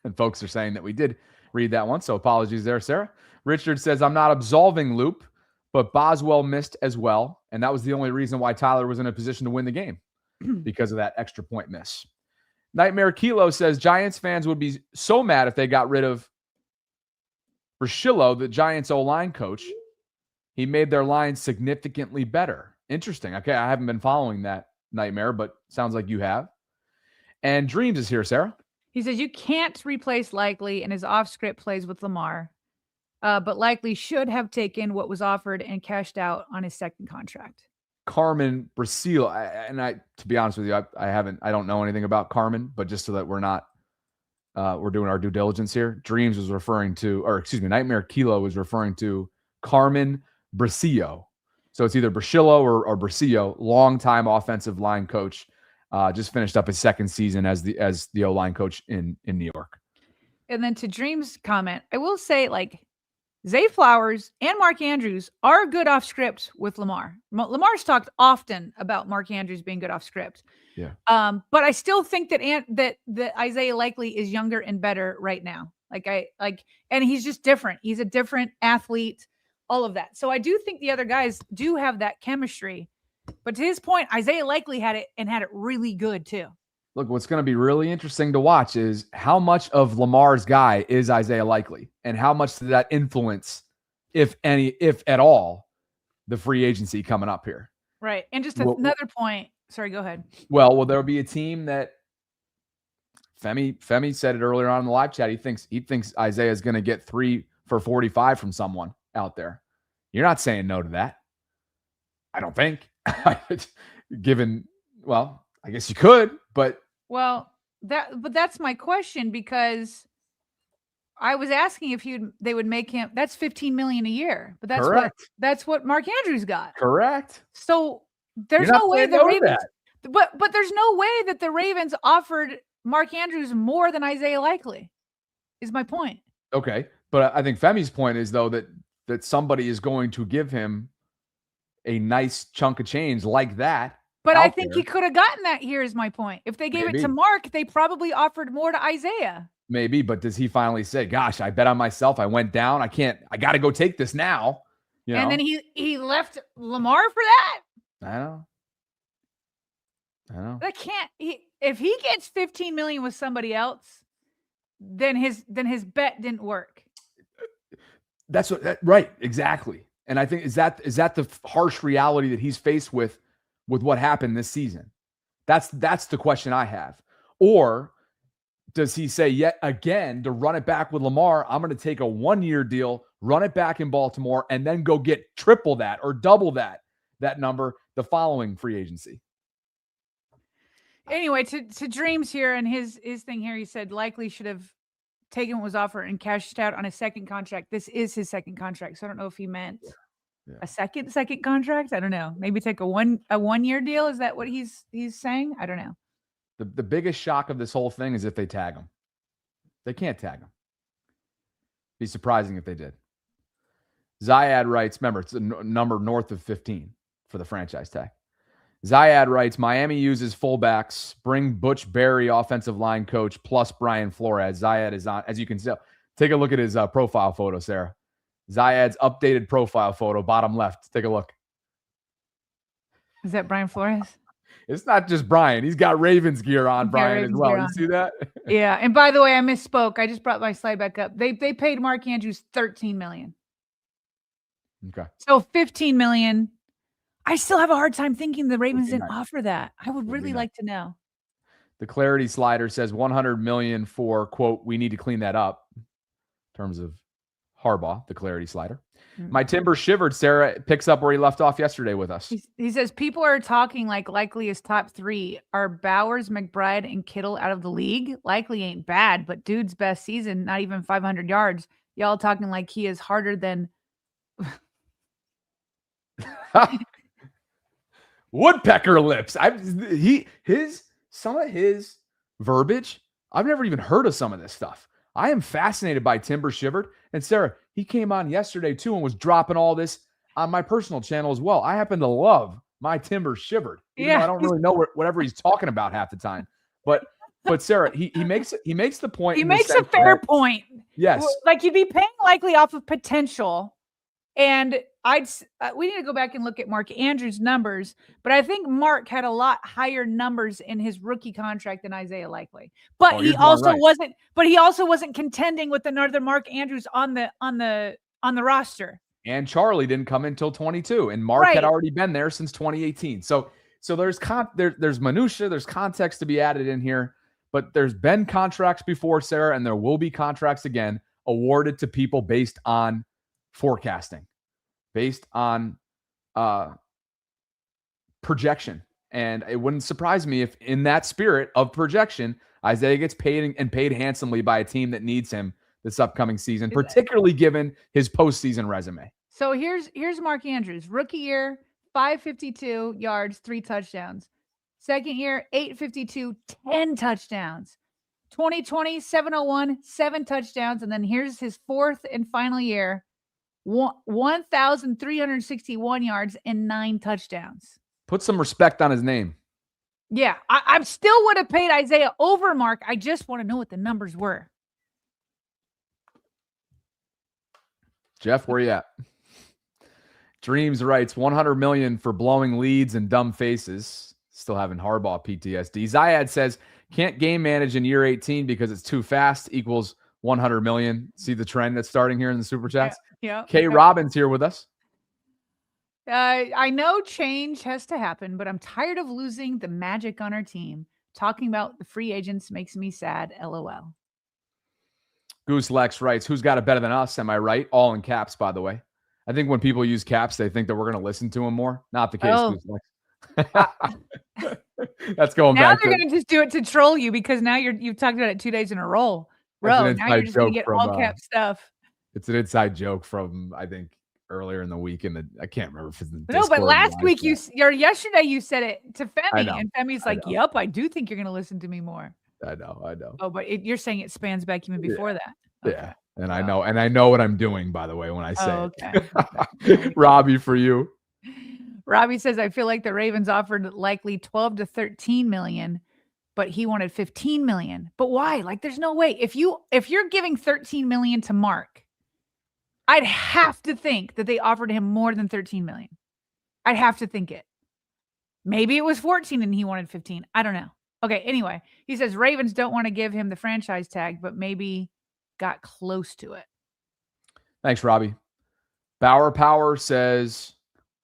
And folks are saying that we did read that one, so apologies there, Sarah. Richard says, I'm not absolving Loop, but Boswell missed as well, and that was the only reason why Tyler was in a position to win the game, because of that extra point miss. Nightmare Kilo says, Giants fans would be so mad if they got rid of Brashillo, the Giants O-line coach. He made their line significantly better. Interesting. Okay, I haven't been following that, Nightmare, but sounds like you have. And Dreams is here, Sarah. He says you can't replace Likely and his off-script plays with Lamar, but Likely should have taken what was offered and cashed out on his second contract. Carmen Brasil, to be honest with you, I don't know anything about Carmen, but just so that we're not, we're doing our due diligence here. Dreams was referring to, or excuse me, Nightmare Kilo was referring to Carmen Brasillo. So it's either Brashillo or Brasillo, longtime offensive line coach. Just finished up his second season as the O-line coach in New York. And then to Dream's comment, I will say, like, Zay Flowers and Mark Andrews are good off script with Lamar. Lamar's talked often about Mark Andrews being good off script. Yeah. But I still think that Isaiah Likely is younger and better right now. And he's just different. He's a different athlete, all of that. So I do think the other guys do have that chemistry. But to his point, Isaiah Likely had it and had it really good too. Look, what's going to be really interesting to watch is how much of Lamar's guy is Isaiah Likely, and how much did that influence, if any, if at all, the free agency coming up here. Right. And just another point. Sorry, go ahead. Well, will there be a team that Femi said it earlier on in the live chat? He thinks Isaiah is going to get 3 for 45 from someone out there. You're not saying no to that. I don't think. Given, well, I guess you could, but that's my question, because I was asking if they would make him. That's $15 million a year, but that's what Mark Andrews got. Correct. So there's no way the Ravens, but there's no way that the Ravens offered Mark Andrews more than Isaiah Likely. Is my point. Okay, but I think Femi's point is though that somebody is going to give him a nice chunk of change like that. But I think he could have gotten that here, is my point. If they gave it to Mark, they probably offered more to Isaiah. Maybe, but does he finally say, gosh, I bet on myself. I went down. I got to go take this now. And then he left Lamar for that. I know. That can't. If he gets $15 million with somebody else, then his bet didn't work. That's right. Exactly. And I think is that the harsh reality that he's faced with what happened this season? That's the question I have. Or does he say yet again to run it back with Lamar? I'm going to take a 1-year deal, run it back in Baltimore, and then go get triple that or double that number the following free agency. Anyway, to Dreams here and his thing here, he said likely should have taken what was offered and cashed out on a second contract. This is his second contract, so I don't know if he meant a second contract. I don't know. Maybe take a 1-year deal. Is that what he's saying? I don't know. The biggest shock of this whole thing is if they tag him. They can't tag him. Be surprising if they did. Zayad writes, remember, it's a number north of 15 for the franchise tag. Zayad writes, Miami uses fullbacks, bring Butch Berry, offensive line coach, plus Brian Flores. Zayad is on, as you can tell. Take a look at his profile photo, Sarah. Zayad's updated profile photo, bottom left. Take a look. Is that Brian Flores? It's not just Brian. He's got Ravens gear on, Brian, as well. You see that? Yeah. And by the way, I misspoke. I just brought my slide back up. They paid Mark Andrews $13 million. Okay. So $15 million. I still have a hard time thinking the Ravens didn't offer that. I would really like to know. The clarity slider says $100 million for, quote, we need to clean that up in terms of Harbaugh, the clarity slider. Mm-hmm. My timber shivered. Sarah picks up where he left off yesterday with us. He says people are talking like likely is top 3. Are Bowers, McBride, and Kittle out of the league? Likely ain't bad, but dude's best season, not even 500 yards. Y'all talking like he is harder than woodpecker lips. Some of his verbiage, I've never even heard of some of this stuff. I am fascinated by Timber Shivered. And Sarah, he came on yesterday too and was dropping all this on my personal channel as well. I happen to love my Timber Shivered. Even though I don't really know whatever he's talking about half the time. But Sarah, he makes the point. He makes a fair point. Yes. Like you'd be paying likely off of potential. And we need to go back and look at Mark Andrews' numbers, but I think Mark had a lot higher numbers in his rookie contract than Isaiah Likely. But he also wasn't. But he also wasn't contending with another Mark Andrews on the roster. And Charlie didn't come in until 22, and Mark had already been there since 2018. So there's minutia, there's context to be added in here. But there's been contracts before, Sarah, and there will be contracts again awarded to people based on forecasting, based on projection. And it wouldn't surprise me if in that spirit of projection, Isaiah gets paid and paid handsomely by a team that needs him this upcoming season, particularly given his postseason resume. So here's Mark Andrews. Rookie year, 552 yards, 3 touchdowns. Second year, 852, 10 touchdowns. 2020, 701, 7 touchdowns. And then here's his fourth and final year, 1,361 yards and 9 touchdowns. Put some respect on his name. Yeah, I still would have paid Isaiah over Mark. I just want to know what the numbers were. Jeff, where you at? Dreams writes $100 million for blowing leads and dumb faces. Still having Harbaugh PTSD. Zayad says can't game manage in year 18 because it's too fast equals 100 million. See the trend that's starting here in the super chats? Yeah. Kay Robbins here with us. I know change has to happen, but I'm tired of losing the magic on our team. Talking about the free agents makes me sad. LOL. Goose Lex writes, who's got it better than us? Am I right? All in caps, by the way. I think when people use caps, they think that we're going to listen to them more. Not the case, Goose Lex. That's going now back. Now they're going to just do it to troll you because now you've talked about it 2 days in a row. Now you're just going to get all cap stuff. It's an inside joke from, I think, earlier in the week. I can't remember if it's in the No, Discord but last week yesterday you said it to Femi, and Femi's like, "Yep, I do think you're going to listen to me more." I know. Oh, but you're saying it spans back even before that. Okay. Yeah, and I know what I'm doing, by the way, when I say it. Okay. Robbie, for you. Robbie says, I feel like the Ravens offered likely 12 to 13 million, but he wanted 15 million. But why? Like, there's no way. If you're giving 13 million to Mark, I'd have to think that they offered him more than 13 million. I'd have to think it. Maybe it was 14 and he wanted 15. I don't know. Okay, anyway, he says Ravens don't want to give him the franchise tag, but maybe got close to it. Thanks, Robbie. Bauer Power says,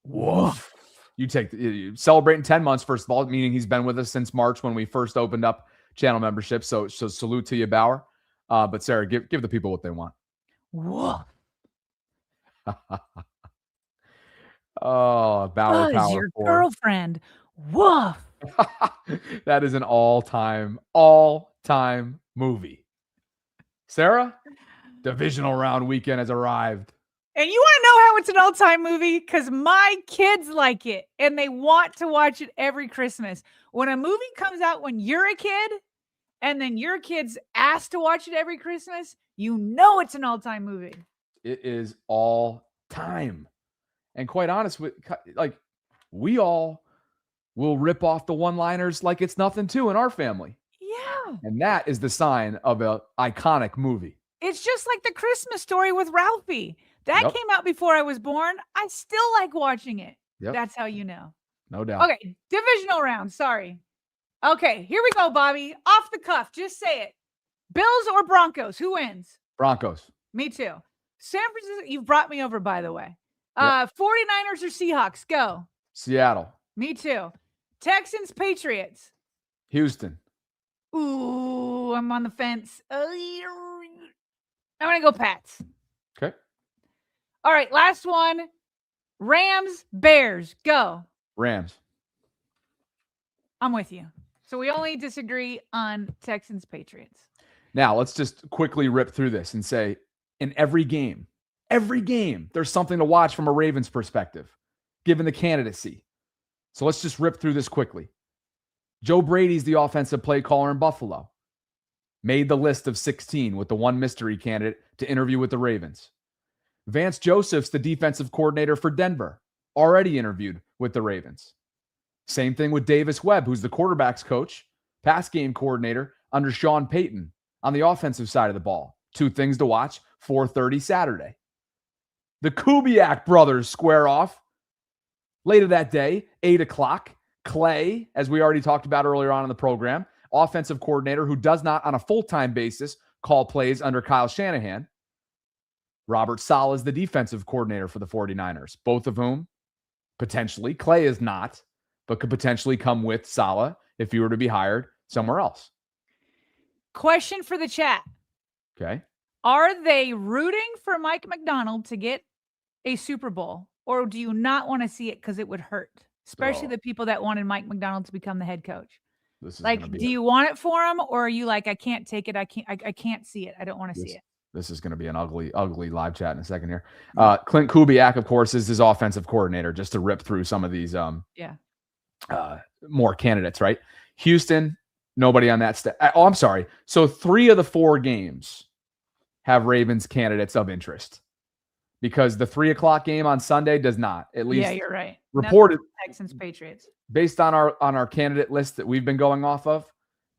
woof. You celebrating 10 months, first of all, meaning he's been with us since March when we first opened up channel membership. So salute to you, Bauer. But Sarah, give the people what they want. Woof. Oh, Bauer Power. Your girlfriend. Woof. That is an all-time movie. Sarah, divisional round weekend has arrived. And you want to know how it's an all-time movie? Because my kids like it, and they want to watch it every Christmas. When a movie comes out when you're a kid, and then your kids ask to watch it every Christmas, you know it's an all-time movie. It is all time. And quite honest, we all will rip off the one-liners like it's nothing too in our family. Yeah. And that is the sign of an iconic movie. It's just like The Christmas Story with Ralphie. That came out before I was born. I still like watching it. Yep. That's how you know. No doubt. Okay, divisional round. Sorry. Okay, here we go, Bobby. Off the cuff, just say it. Bills or Broncos? Who wins? Broncos. Me too. San Francisco, you've brought me over, by the way. Yep. 49ers or Seahawks? Go. Seattle. Me too. Texans, Patriots. Houston. Ooh, I'm on the fence. I'm going to go Pats. Okay. All right, last one. Rams, Bears. Go. Rams. I'm with you. So we only disagree on Texans, Patriots. Now, let's just quickly rip through this and say, in every game, there's something to watch from a Ravens perspective, given the candidacy. So let's just rip through this quickly. Joe Brady's the offensive play caller in Buffalo. Made the list of 16 with the one mystery candidate to interview with the Ravens. Vance Joseph's the defensive coordinator for Denver. Already interviewed with the Ravens. Same thing with Davis Webb, who's the quarterback's coach, pass game coordinator under Sean Payton on the offensive side of the ball. 2 things to watch, 4:30 Saturday. The Kubiak brothers square off later that day, 8 o'clock. Clay, as we already talked about earlier on in the program, offensive coordinator who does not on a full-time basis call plays under Kyle Shanahan. Robert Saleh is the defensive coordinator for the 49ers, both of whom potentially, Clay is not, but could potentially come with Saleh if he were to be hired somewhere else. Question for the chat. Okay. Are they rooting for Mike McDonald to get a Super Bowl, or do you not want to see it because it would hurt? Especially the people that wanted Mike McDonald to become the head coach. This is like, do you want it for him, or are you like, I can't take it. I can't see it. I don't want to see it. This is going to be an ugly live chat in a second here. Clint Kubiak, of course, is his offensive coordinator, just to rip through some of these more candidates, right? Houston, nobody on that I'm sorry. So 3 of the 4 games have Ravens candidates of interest, because the 3 o'clock game on Sunday does not. At least, yeah, you're right. Reported Texans, Patriots. Based on our candidate list that we've been going off of,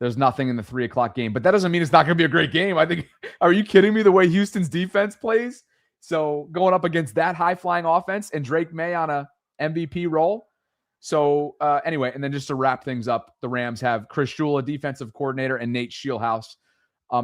there's nothing in the 3 o'clock game. But that doesn't mean it's not going to be a great game. I think. Are you kidding me? The way Houston's defense plays, so going up against that high flying offense and Drake May on a MVP role. So anyway, and then just to wrap things up, the Rams have Chris Shula, defensive coordinator, and Nate Scheelhaus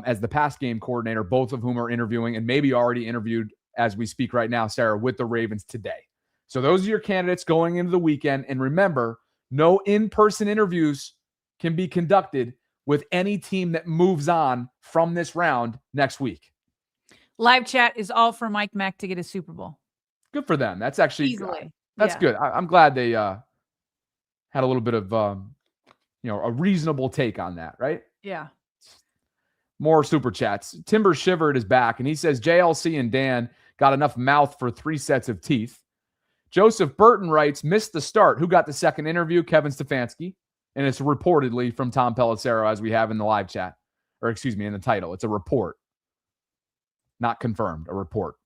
as the pass game coordinator, both of whom are interviewing and maybe already interviewed as we speak right now, Sarah, with the Ravens today. So those are your candidates going into the weekend. And remember, no in-person interviews can be conducted with any team that moves on from this round next week. Live chat is all for Mike Mack to get a Super Bowl. Good for them. That's actually easily. That's good. I'm glad they had a little bit of a reasonable take on that, right? Yeah. More super chats. Timber Shivered is back, and he says JLC and Dan got enough mouth for 3 sets of teeth. Joseph Burton writes, missed the start. Who got the second interview? Kevin Stefanski. And it's reportedly from Tom Pelissero, as we have in the live chat. Or excuse me, in the title. It's a report. Not confirmed, a report.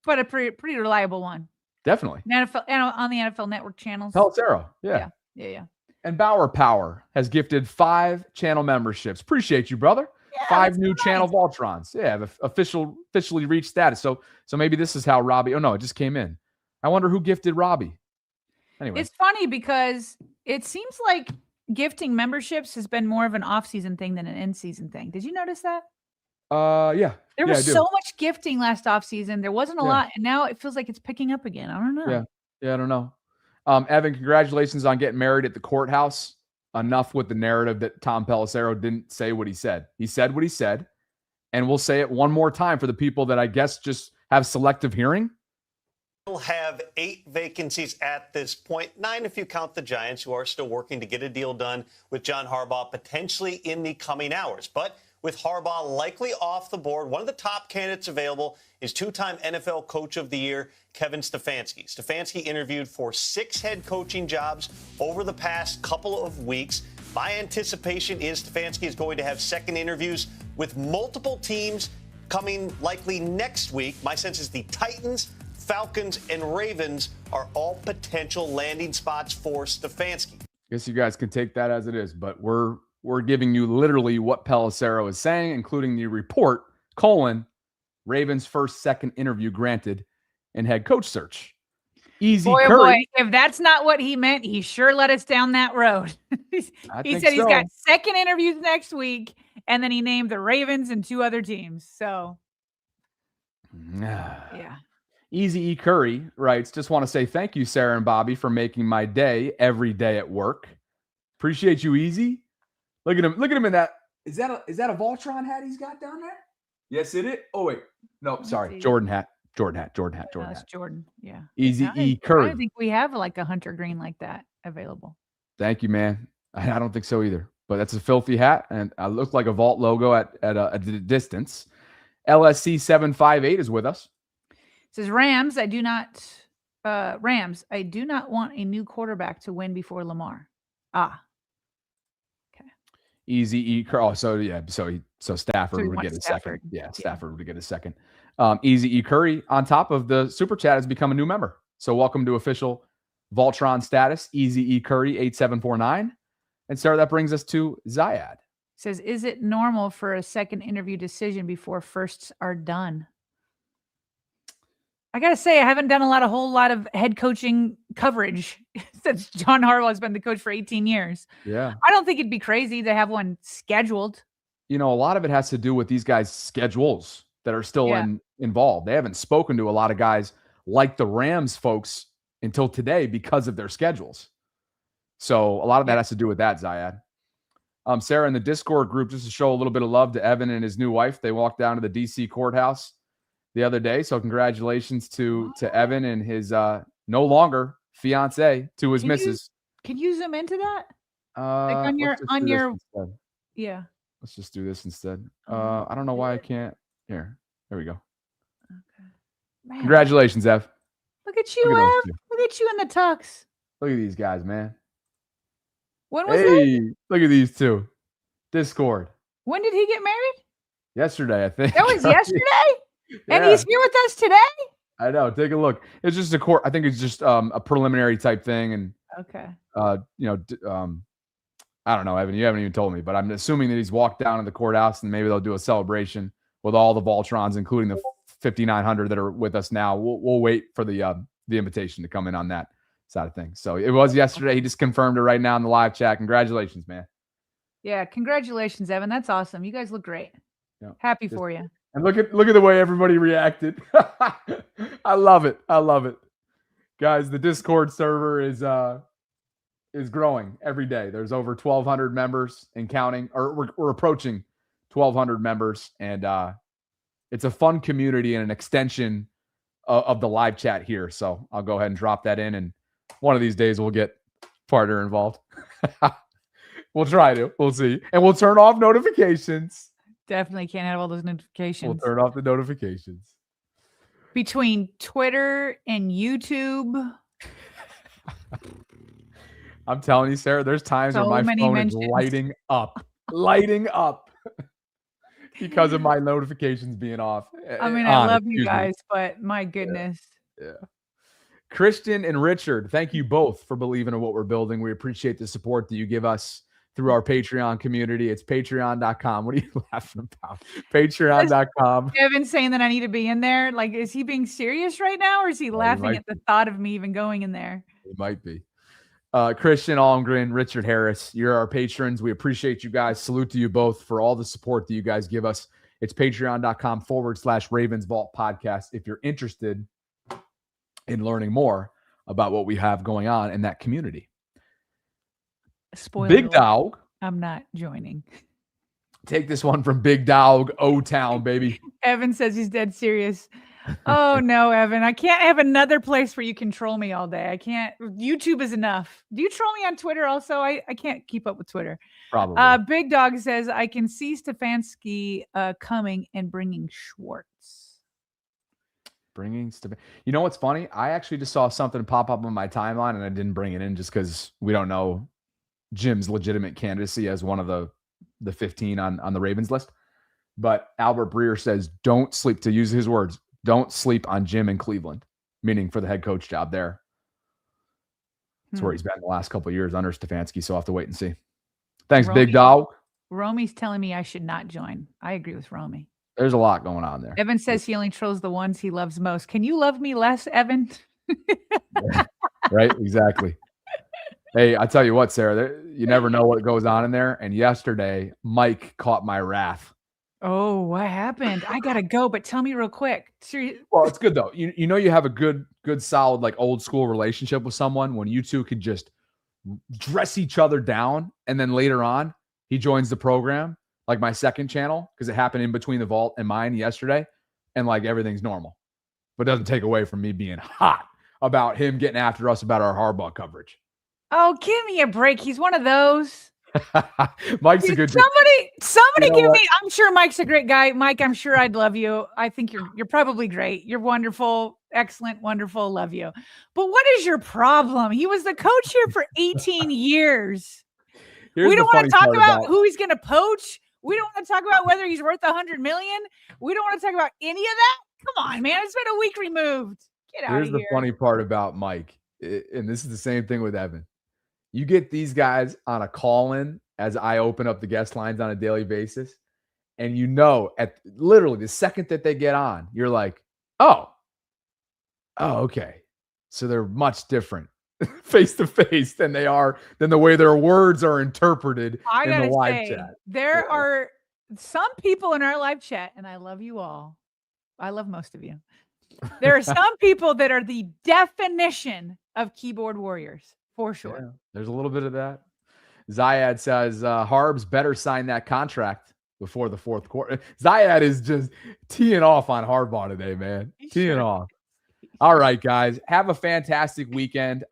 But a pretty reliable one. Definitely. NFL, and on the NFL Network channels. Pelissero, yeah. Yeah. And Bauer Power has gifted 5 channel memberships. Appreciate you, brother. Yeah, 5 new so channel nice. Voltrons. Yeah, have officially reached status. So maybe this is how Robbie. Oh no, it just came in. I wonder who gifted Robbie. Anyway, It's funny because it seems like gifting memberships has been more of an off-season thing than an in-season thing. Did you notice that? yeah. There yeah, was so much gifting last off-season. There wasn't a Yeah. lot, and now it feels like it's picking up again. I don't know. Yeah, I don't know. Evan, congratulations on getting married at the courthouse. Enough with the narrative that Tom Pelissero didn't say what he said. He said what he said, and we'll say it one more time for the people that I guess just have selective hearing. We'll have 8 vacancies at this point, 9 if you count the Giants, who are still working to get a deal done with John Harbaugh potentially in the coming hours. But with Harbaugh likely off the board, one of the top candidates available is 2-time NFL Coach of the Year, Kevin Stefanski. Stefanski interviewed for 6 head coaching jobs over the past couple of weeks. My anticipation is Stefanski is going to have second interviews with multiple teams coming likely next week. My sense is the Titans, Falcons, and Ravens are all potential landing spots for Stefanski. I guess you guys can take that as it is, but we're giving you literally what Pelissero is saying, including the report, Ravens first, second interview granted in head coach search. Easy Boy, Curry. oh boy, if that's not what he meant, he sure led us down that road. He said he's got second interviews next week, and then he named the Ravens and 2 other teams. So, yeah. Easy E. Curry writes, just want to say thank you, Sarah and Bobby, for making my day every day at work. Appreciate you, Easy. Look at him. Look at him in that. Is that a Voltron hat he's got down there? Yes, it is. Oh, wait. No, sorry. Jordan hat. Jordan hat. That's Jordan. Yeah. Easy E. Curry. I think we have like a hunter green like that available. Thank you, man. I don't think so either. But that's a filthy hat, and I look like a Vault logo at a distance. LSC 758 is with us. Says Rams, I do not want a new quarterback to win before Lamar. Okay. Easy E. Oh, so Stafford would get a second. Yeah, Stafford would get a second. Easy E. Curry on top of the super chat has become a new member. So welcome to official Voltron status. Easy E. Curry 8749. And Sarah, that brings us to Zayad. Says, is it normal for a second interview decision before firsts are done? I got to say, I haven't done a whole lot of head coaching coverage since John Harbaugh has been the coach for 18 years. Yeah. I don't think it'd be crazy to have one scheduled. You know, a lot of it has to do with these guys' schedules that are still involved. They haven't spoken to a lot of guys like the Rams folks until today because of their schedules. So a lot of that has to do with that, Zayad. Sarah, in the Discord group, just to show a little bit of love to Evan and his new wife, they walked down to the D.C. courthouse the other day. So congratulations to Evan and his no longer fiance, to his missus. Can you zoom into that? Like on your yeah. Let's just do this instead. I don't know why I can't. Here. There we go. Okay. Man. Congratulations, Ev. Look at you, Ev. Look at you in the tux. Look at these guys, man. When was that? Look at these two. Discord. When did he get married? Yesterday, I think. That was yesterday? Yeah. And he's here with us today? I know. Take a look. It's just a court. I think it's just a preliminary type thing. And okay. I don't know, Evan. You haven't even told me, but I'm assuming that he's walked down to the courthouse and maybe they'll do a celebration with all the Voltrons, including the 5,900 that are with us now. We'll wait for the invitation to come in on that side of things. So it was yesterday. He just confirmed it right now in the live chat. Congratulations, man. Yeah, congratulations, Evan. That's awesome. You guys look great. Yeah. Happy for you. And look at the way everybody reacted. I love it. Guys, the Discord server is growing every day. There's over 1,200 members and counting, or we're approaching 1,200 members, and it's a fun community and an extension of the live chat here. So I'll go ahead and drop that in, and one of these days we'll get partner involved. We'll try to. We'll see. And we'll turn off notifications. Definitely can't have all those notifications. We'll turn off the notifications. Between Twitter and YouTube. I'm telling you, Sarah, there's times where my phone is lighting up because of my notifications being off. I mean, I love you guys, but my goodness. Yeah. Christian and Richard, thank you both for believing in what we're building. We appreciate the support that you give us through our Patreon community. It's patreon.com. What are you laughing about? Patreon.com. Evan's saying that I need to be in there. Like, is he being serious right now, or is he laughing at the thought of me even going in there? It might be. Christian Almgren, Richard Harris, you're our patrons. We appreciate you guys. Salute to you both for all the support that you guys give us. It's patreon.com/RavensVault podcast. If you're interested in learning more about what we have going on in that community. Spoiler Big alert, Dog. I'm not joining. Take this one from Big Dog, O-Town, baby. Evan says he's dead serious. Oh, no, Evan. I can't have another place where you can troll me all day. I can't. YouTube is enough. Do you troll me on Twitter also? I can't keep up with Twitter. Probably. Big Dog says, I can see Stefanski coming and bringing Schwartz. You know what's funny? I actually just saw something pop up on my timeline, and I didn't bring it in just because we don't know Jim's legitimate candidacy as one of the 15 on the Ravens list. But Albert Breer says, don't sleep, to use his words, don't sleep on Jim in Cleveland, meaning for the head coach job there. That's where he's been the last couple of years under Stefanski, so I'll have to wait and see. Thanks, Big Dog. Romy's telling me I should not join. I agree with Romy. There's a lot going on there. Evan says he only trolls the ones he loves most. Can you love me less, Evan? Right? Exactly. Hey, I tell you what, Sarah, you never know what goes on in there. And yesterday, Mike caught my wrath. Oh, what happened? I gotta go, but tell me real quick. Well, it's good though. You know you have a good solid like old school relationship with someone when you two could just dress each other down, and then later on he joins the program, like my second channel, because it happened in between the Vault and mine yesterday, and like everything's normal, but it doesn't take away from me being hot about him getting after us about our Harbaugh coverage. Oh, give me a break. He's one of those. Mike's a good somebody give me. I'm sure Mike's a great guy. Mike, I'm sure I'd love you. I think you're probably great. You're wonderful, excellent, wonderful. Love you. But what is your problem? He was the coach here for 18 years. We don't want to talk about who he's going to poach. We don't want to talk about whether he's worth $100 million. We don't want to talk about any of that. Come on, man. It's been a week removed. Get out of here. Here's the funny part about Mike, and this is the same thing with Evan. You get these guys on a call-in as I open up the guest lines on a daily basis, and you know at literally the second that they get on, you're like, oh, okay. So they're much different face-to-face than the way their words are interpreted in the live chat. There are some people in our live chat, and I love you all. I love most of you. There are some people that are the definition of keyboard warriors. For sure. Yeah, there's a little bit of that. Zayad says, Harbs better sign that contract before the fourth quarter. Zayad is just teeing off on Harbaugh today, man. Teeing off. All right, guys. Have a fantastic weekend.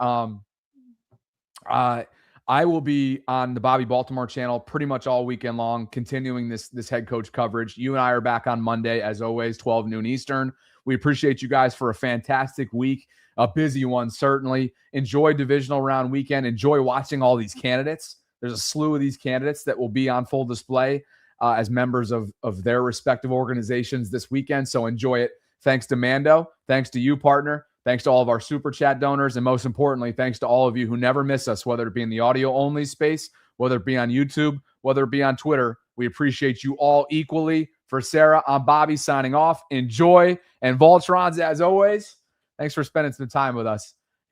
I will be on the Bobby Baltimore channel pretty much all weekend long, continuing this head coach coverage. You and I are back on Monday, as always, 12 noon Eastern. We appreciate you guys for a fantastic week. A busy one, certainly. Enjoy divisional round weekend. Enjoy watching all these candidates. There's a slew of these candidates that will be on full display as members of their respective organizations this weekend. So enjoy it. Thanks to Mando. Thanks to you, partner. Thanks to all of our super chat donors. And most importantly, thanks to all of you who never miss us, whether it be in the audio only space, whether it be on YouTube, whether it be on Twitter. We appreciate you all equally. For Sarah, I'm Bobby signing off. Enjoy. And VAULTRONs, as always, thanks for spending some time with us.